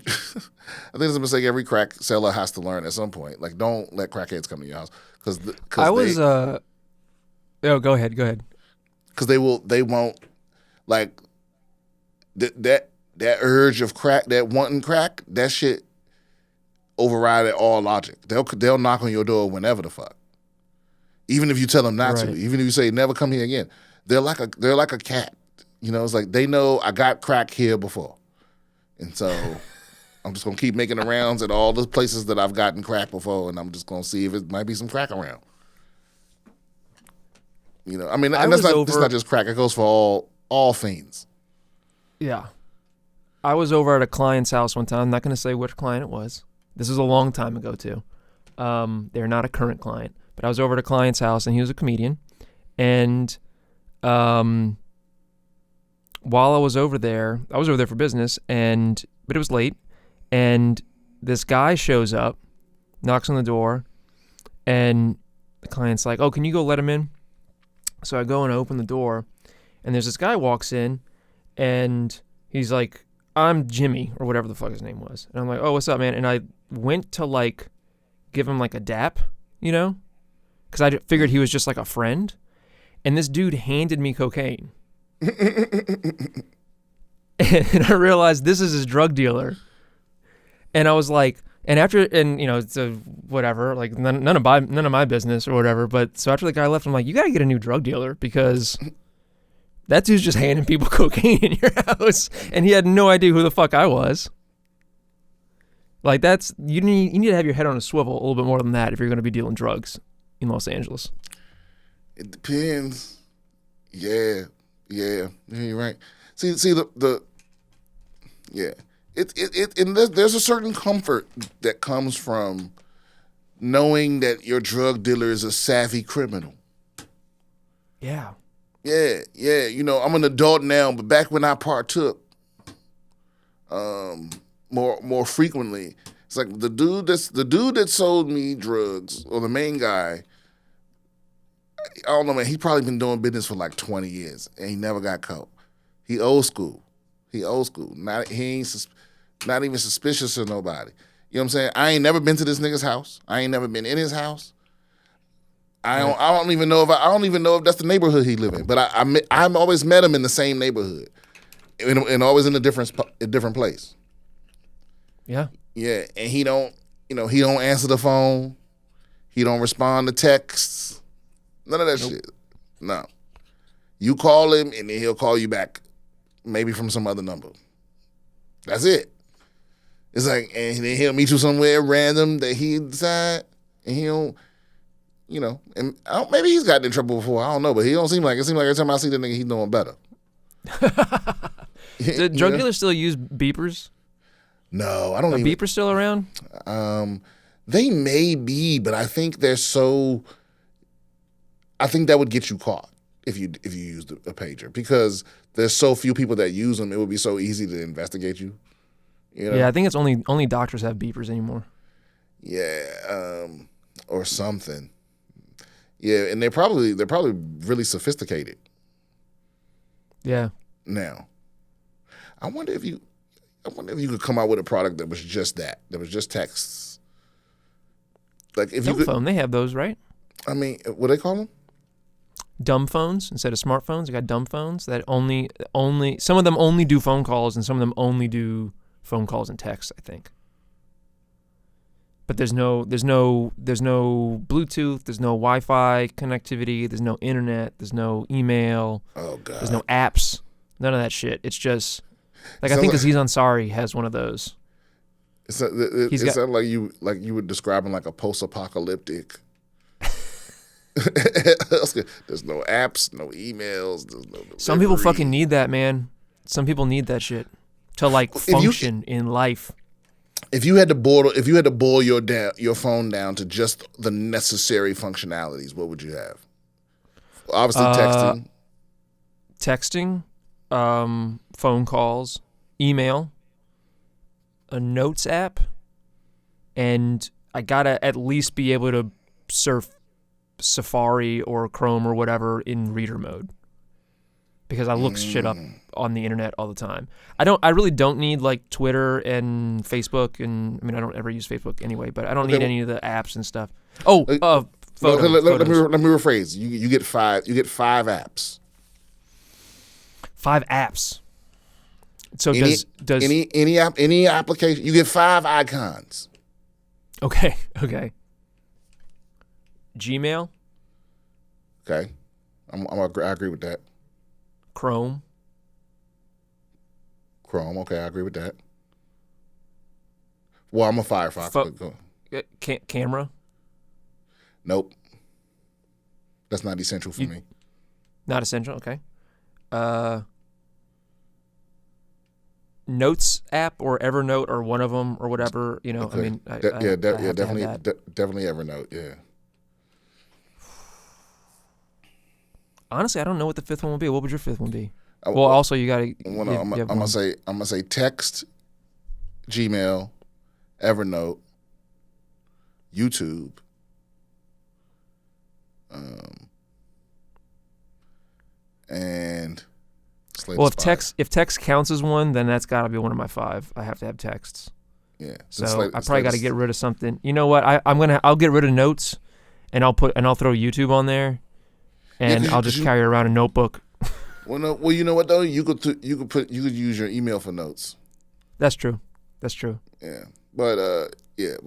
crack seller has to learn at some point. Like, don't let crackheads come to your house go ahead. Because they won't, like, that urge of crack, that wanting crack, that shit override all logic. They'll knock on your door whenever the fuck. Even if you tell them not to, even if you say never come here again, they're like a cat. It's like they know I got crack here before. And so I'm just going to keep making the rounds at all the places that I've gotten crack before, and I'm just going to see if it might be some crack around. I mean, and it's not just crack. It goes for all fiends. Yeah. I was over at a client's house one time. I'm not going to say which client it was. This was a long time ago, too. They're not a current client. But I was over at a client's house, and he was a comedian. And while I was over there for business, but it was late, and this guy shows up, knocks on the door, and the client's like, "Oh, can you go let him in?" So I go and open the door, and there's this guy walks in, and he's like, I'm Jimmy, or whatever the fuck his name was. And I'm like, oh, what's up, man? And I went to, like, give him, like, a dap, you know? Because I figured he was just, like, a friend. And this dude handed me cocaine. And I realized this is his drug dealer. And I was like, it's a whatever, like none of my business or whatever. But so after the guy left, I'm like, you got to get a new drug dealer because that dude's just handing people cocaine in your house. And he had no idea who the fuck I was. Like you need to have your head on a swivel a little bit more than that if you're going to be dealing drugs in Los Angeles. It depends. Yeah, you're right. See the yeah. And there's a certain comfort that comes from knowing that your drug dealer is a savvy criminal. Yeah. Yeah. I'm an adult now, but back when I partook, more frequently, it's like the dude that sold me drugs, or the main guy. I don't know, man. He probably been doing business for like 20 years, and he never got caught. He old school. He ain't not even suspicious of nobody. You know what I'm saying? I ain't never been to this nigga's house. I ain't never been in his house. I don't even know if that's the neighborhood he live in. But I've always met him in the same neighborhood, and always in a different place. Yeah. Yeah, and he don't answer the phone. He don't respond to texts. None of that shit. No. You call him, and then he'll call you back, maybe from some other number. That's it. It's like, and then he'll meet you somewhere random that he decide, and he'll, and maybe he's gotten in trouble before. I don't know, but he don't seem like it. Seems like every time I see the nigga, he's doing better. Do drug dealers still use beepers? No, I don't. Are beepers still around? They may be, but I think they're so. I think that would get you caught if you used a pager, because there's so few people that use them. It would be so easy to investigate you. Yeah, I think it's only doctors have beepers anymore. Yeah, or something. Yeah, and they're probably really sophisticated. Yeah. Now, I wonder if you could come out with a product that was just that was just texts. Like if Dumb phone, they have those, right? I mean, what do they call them? Dumb phones instead of smartphones. You got dumb phones that only some of them only do phone calls and some of them only do phone calls and texts, I think. But there's no Bluetooth, there's no Wi-Fi connectivity, there's no internet, there's no email. Oh God. There's no apps. None of that shit. It's just like I think Aziz Ansari has one of those. It sounded like you were describing like a post-apocalyptic. There's no apps, no emails. There's no delivery. Some people fucking need that, man. Some people need that shit to like function in life. If you had to boil your phone down to just the necessary functionalities, what would you have? Obviously, texting, phone calls, email, a notes app, and I gotta at least be able to surf Safari or Chrome or whatever in reader mode, because I look shit up on the internet all the time. I really don't need like Twitter and Facebook, and I mean I don't ever use Facebook anyway, but I don't need any of the apps and stuff. Photos. Let me rephrase. You get five apps. 5 apps. So does any application, you get 5 icons. Okay. Gmail. Okay, I agree with that. Chrome. Okay, I agree with that. Well, I'm a Firefox. Camera. Nope. That's not essential for me. Not essential. Okay. Notes app or Evernote or one of them or whatever. Okay. I mean, definitely Evernote. Yeah. Honestly, I don't know what the 5th one will be. What would your 5th one be? Well, also you gotta. I'm gonna say text, Gmail, Evernote, YouTube. and Slate Well, is if text counts as one, then that's got to be one of my 5. I have to have texts. Yeah. So I probably got to get rid of something. You know what? I'll get rid of notes, and I'll throw YouTube on there, and I'll just carry around a notebook. Well, no. Well, you know what though? You could use your email for notes. That's true. Yeah, but it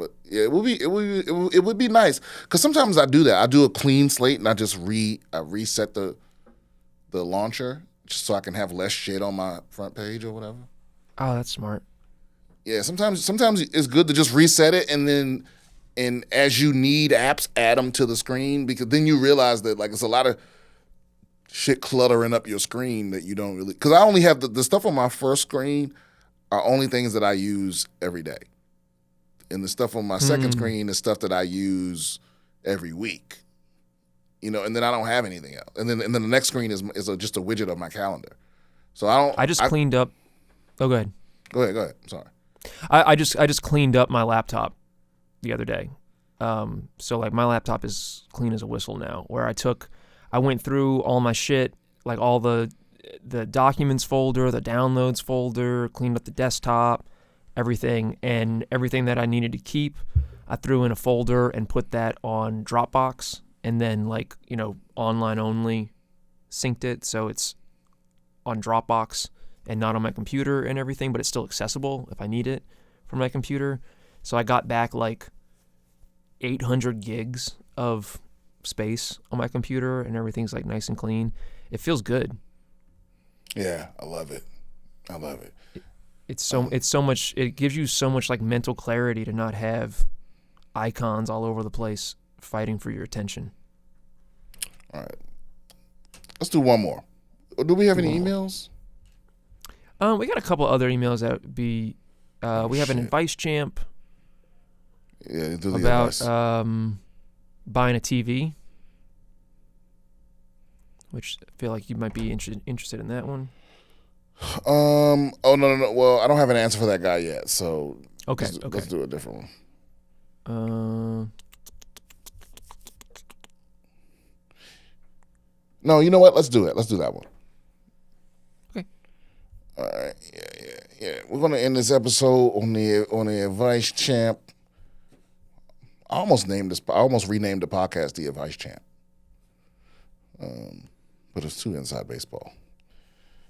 would be nice because sometimes I do that. I do a clean slate and I just reset the launcher just so I can have less shit on my front page or whatever. Oh, that's smart. Yeah, sometimes it's good to just reset it and as you need apps, add them to the screen because then you realize that like it's a lot of shit cluttering up your screen that you don't really. Because I only have the stuff on my first screen are only things that I use every day, and the stuff on my second screen is stuff that I use every week. And then I don't have anything else, and then the next screen is just a widget of my calendar. So I cleaned up. Oh, go ahead. Go ahead. Sorry. I just cleaned up my laptop the other day. So like my laptop is clean as a whistle now. Where I went through all my shit, like all the documents folder, the downloads folder, cleaned up the desktop, everything, and everything that I needed to keep, I threw in a folder and put that on Dropbox, and then online only synced it so it's on Dropbox and not on my computer and everything, but it's still accessible if I need it from my computer. So I got back like 800 gigs of space on my computer, and everything's like nice and clean. It feels good. Yeah, I love it. It's so much. It gives you so much like mental clarity to not have icons all over the place fighting for your attention. All right, let's do one more. Do we have any emails? We got a couple other emails that would be. We have an advice champ. Yeah, do the about advice. Buying a TV, which I feel like you might be interested in that one. Oh no. Well, I don't have an answer for that guy yet, so okay. Let's do a different one. No, you know what? Let's do it. Let's do that one. Okay. All right. Yeah. We're gonna end this episode on the advice champ. I almost renamed the podcast the Advice Champ. But it's too inside baseball.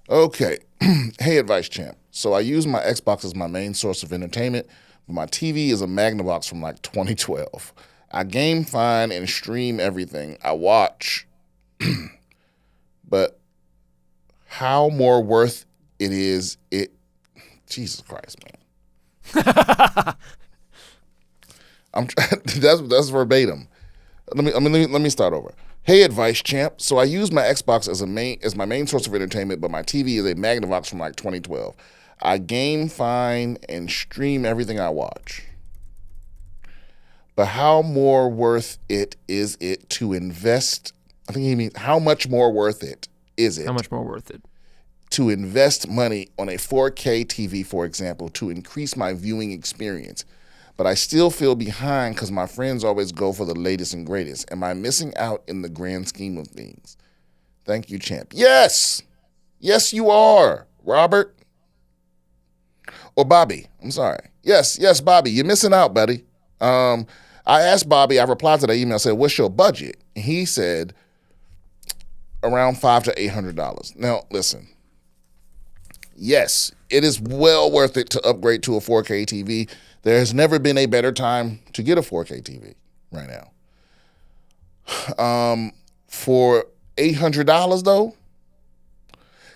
Okay. Hey, Advice Champ. So I use my Xbox as my main source of entertainment, but my TV is a Magnavox from like 2012. I game fine and stream everything I watch. But how more worth it is it... Jesus Christ, man. That's verbatim. Let me start over. Hey, Advice Champ. So I use my Xbox as my main source of entertainment, but my TV is a Magnavox from like 2012. I game fine and stream everything I watch. But how more worth it is it to invest? I think he means how much more worth it is it? How much more worth it? To invest money on a 4K TV, for example, to increase my viewing experience. But I still feel behind because my friends always go for the latest and greatest. Am I missing out in the grand scheme of things? Thank you, champ. Yes, you are, Robert. Or Bobby. I'm sorry. Yes, Bobby. You're missing out, buddy. I asked Bobby, I replied to the email, said, what's your budget? And he said around $500 to $800. Now, listen. Yes, it is well worth it to upgrade to a 4K TV. There has never been a better time to get a 4K TV right now. For $800 though,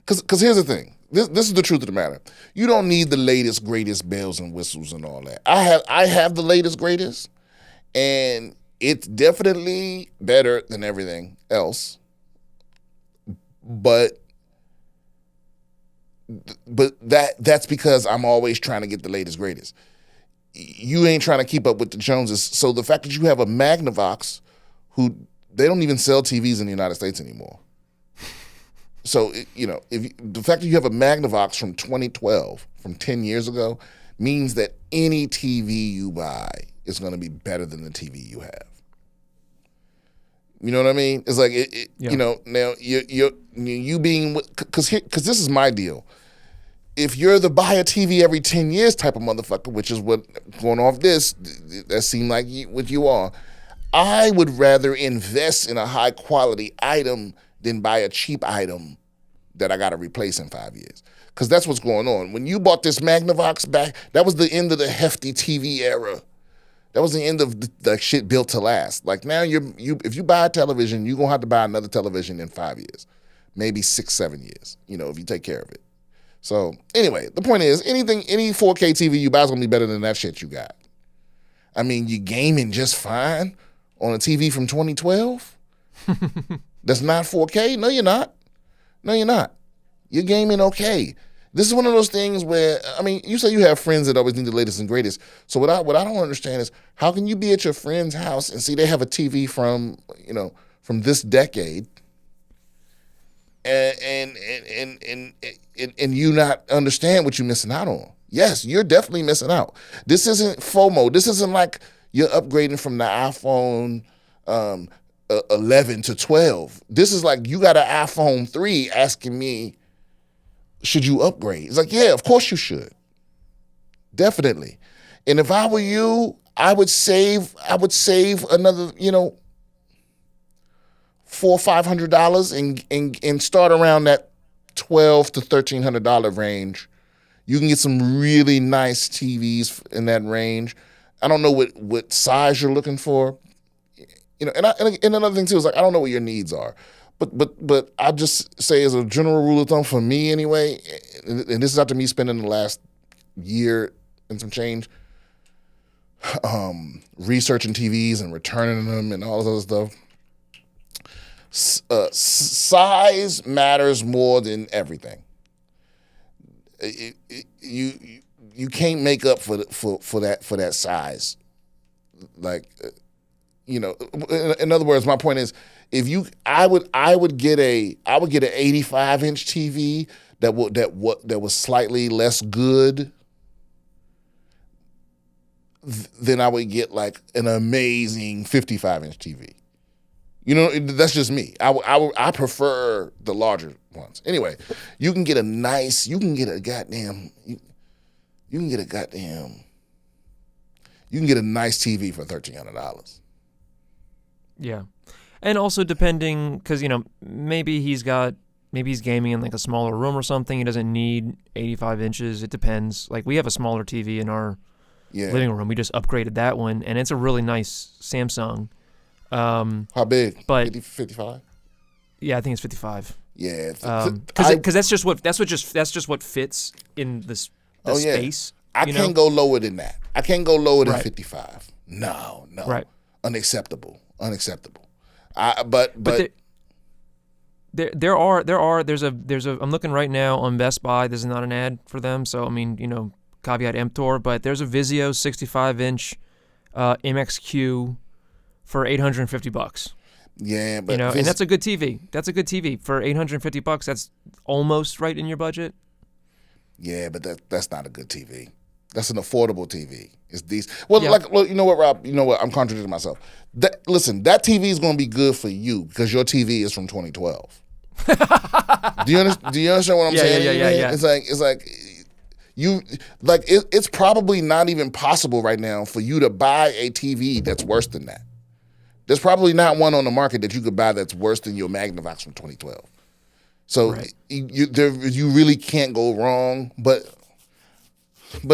because here's the thing. This is the truth of the matter. You don't need the latest, greatest bells and whistles and all that. I have the latest, greatest, and it's definitely better than everything else. But that's because I'm always trying to get the latest, greatest. You ain't trying to keep up with the Joneses. So the fact that you have a Magnavox, who they don't even sell TVs in the United States anymore. So, the fact that you have a Magnavox from 2012, from 10 years ago, means that any TV you buy is going to be better than the TV you have. You know what I mean? It's like Yeah. you know, now you being, because this is my deal. If you're the buy a TV every 10 years type of motherfucker, which is what going off this, that seemed like what you are, I would rather invest in a high quality item than buy a cheap item that I got to replace in 5 years. Because that's what's going on. When you bought this Magnavox back, that was the end of the hefty TV era. That was the end of the shit built to last. Like now, if you buy a television, you're going to have to buy another television in 5 years, maybe 6, 7 years, you know, if you take care of it. So anyway, the point is, any 4K TV you buy is going to be better than that shit you got. I mean, you gaming just fine on a TV from 2012 that's not 4K? No, you're not. No, you're not. You're gaming okay. This is one of those things where, I mean, you say you have friends that always need the latest and greatest. So what I don't understand is, how can you be at your friend's house and see they have a TV from, you know, from this decade, and you not understand what you're missing out on? Yes, you're definitely missing out. This isn't FOMO. This isn't like you're upgrading from the iPhone 11 to 12. This is like you got an iPhone 3 asking me, should you upgrade? It's like, yeah, of course you should. Definitely. And if I were you, I would save another, you know, $400 or $500 and start around that $1,200 to $1,300 range. You can get some really nice TVs in that range. I don't know what size you're looking for. You know, and another thing too is, like, I don't know what your needs are. But I just say, as a general rule of thumb for me anyway, and this is after me spending the last year and some change researching TVs and returning them and all this other stuff. Size matters more than everything. You can't make up for that size. Like, you know, in other words, my point is, I would get an 85-inch TV that was slightly less good than I would get like an amazing 55-inch TV. You know, that's just me. I prefer the larger ones. Anyway, you can get a nice TV for $1,300. Yeah. And also depending, because, you know, maybe he's gaming in like a smaller room or something. He doesn't need 85 inches. It depends. Like, we have a smaller TV in our living room. We just upgraded that one, and it's a really nice Samsung. How big? But 55? Yeah, I think it's 55. Yeah. Because that's just what fits in the space. I can't go lower than that. I can't go lower than Right. 55. No. Right. Unacceptable. But there's a I'm looking right now on Best Buy. This is not an ad for them, so I mean, you know, caveat emptor, but there's a Vizio 65-inch MXQ for $850. Yeah, but you know, and that's a good TV. That's a good TV for $850. That's almost right in your budget. Yeah, but that's not a good TV. That's an affordable TV. It's decent. Well, Yeah. You know what, Rob? You know what? I'm contradicting myself. Listen, that TV is going to be good for you because your TV is from 2012. Do you understand what I'm saying? Yeah. It's like you like it's probably not even possible right now for you to buy a TV that's worse than that. There's probably not one on the market that you could buy that's worse than your Magnavox from 2012. So Right. you really can't go wrong. But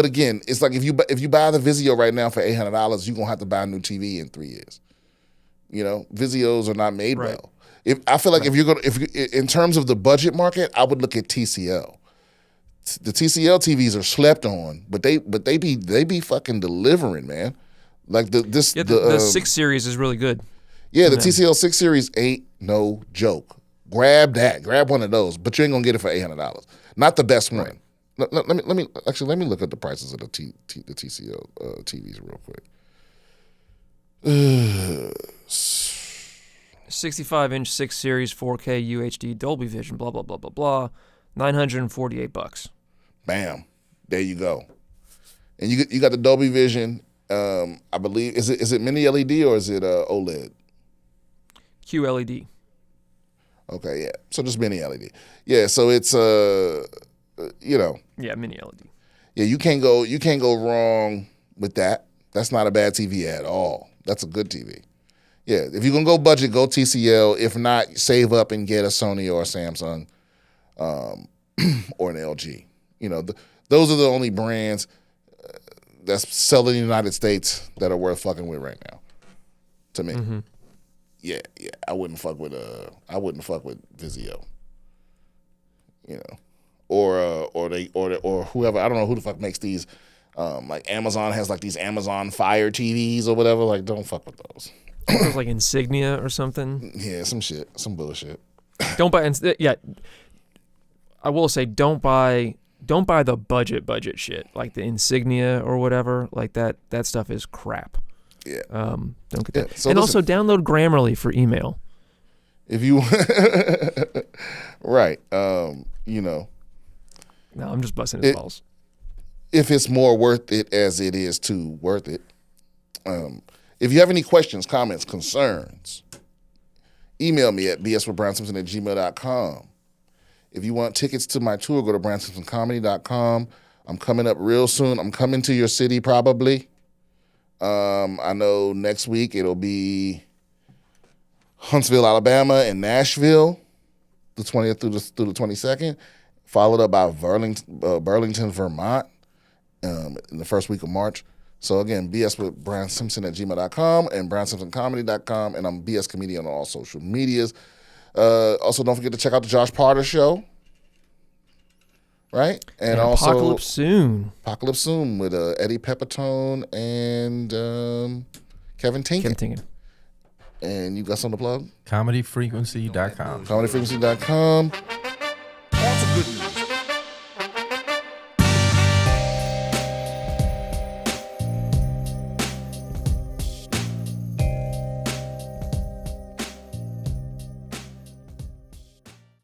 again, it's like if you buy the Vizio right now for $800, you're gonna have to buy a new TV in 3 years. You know, Vizios are not made Right. well. I feel like if in terms of the budget market, I would look at TCL. The TCL TVs are slept on, but they be fucking delivering, man. Like the 6 Series is really good. Yeah, the TCL 6 Series ain't no joke. Grab that. Grab one of those, but you ain't gonna get it for $800. Not the best one. Let me look at the prices of the TCL TVs real quick. 65-inch 6 Series 4K UHD Dolby Vision, blah blah blah blah blah, $948. Bam, there you go. And you got the Dolby Vision. I believe is it mini LED or is it OLED? QLED. Okay, yeah. So just mini LED. Yeah, so it's Yeah, mini LED. yeah, you can't go wrong with that. That's not a bad TV at all. That's a good TV. Yeah, if you're gonna go budget, go TCL. If not, save up and get a Sony or a Samsung, or an LG. Those are the only brands that's selling in the United States that are worth fucking with right now. To me, yeah, I wouldn't fuck with Vizio. Or whoever. I don't know who the fuck makes these. Like Amazon has like these Amazon Fire TVs or whatever. Like, don't fuck with those. It was like Insignia or something. Yeah, some bullshit. Don't buy. Yeah, I will say don't buy the budget shit like the Insignia or whatever. Like that stuff is crap. Yeah. Don't get that. So and listen, also download Grammarly for email. if you right, No, I'm just busting his balls. if it's more worth it as it is to worth it. If you have any questions, comments, concerns, email me at bswithbriansimpson@gmail.com. If you want tickets to my tour, go to briansimpsoncomedy.com. I'm coming up real soon. I'm coming to your city probably. I know next week it'll be Huntsville, Alabama, and Nashville, the 20th through the 22nd, followed up by Burlington, Vermont, in the first week of March. So again, BS with Brian Simpson at gmail.com and BrianSimpsonComedy.com, and I'm BS Comedian on all social medias. Also, don't forget to check out the Josh Parter Show. Right? And also Apocalypse Soon with Eddie Pepitone and Kevin Tinkin. And you got something to plug? ComedyFrequency.com. ComedyFrequency.com.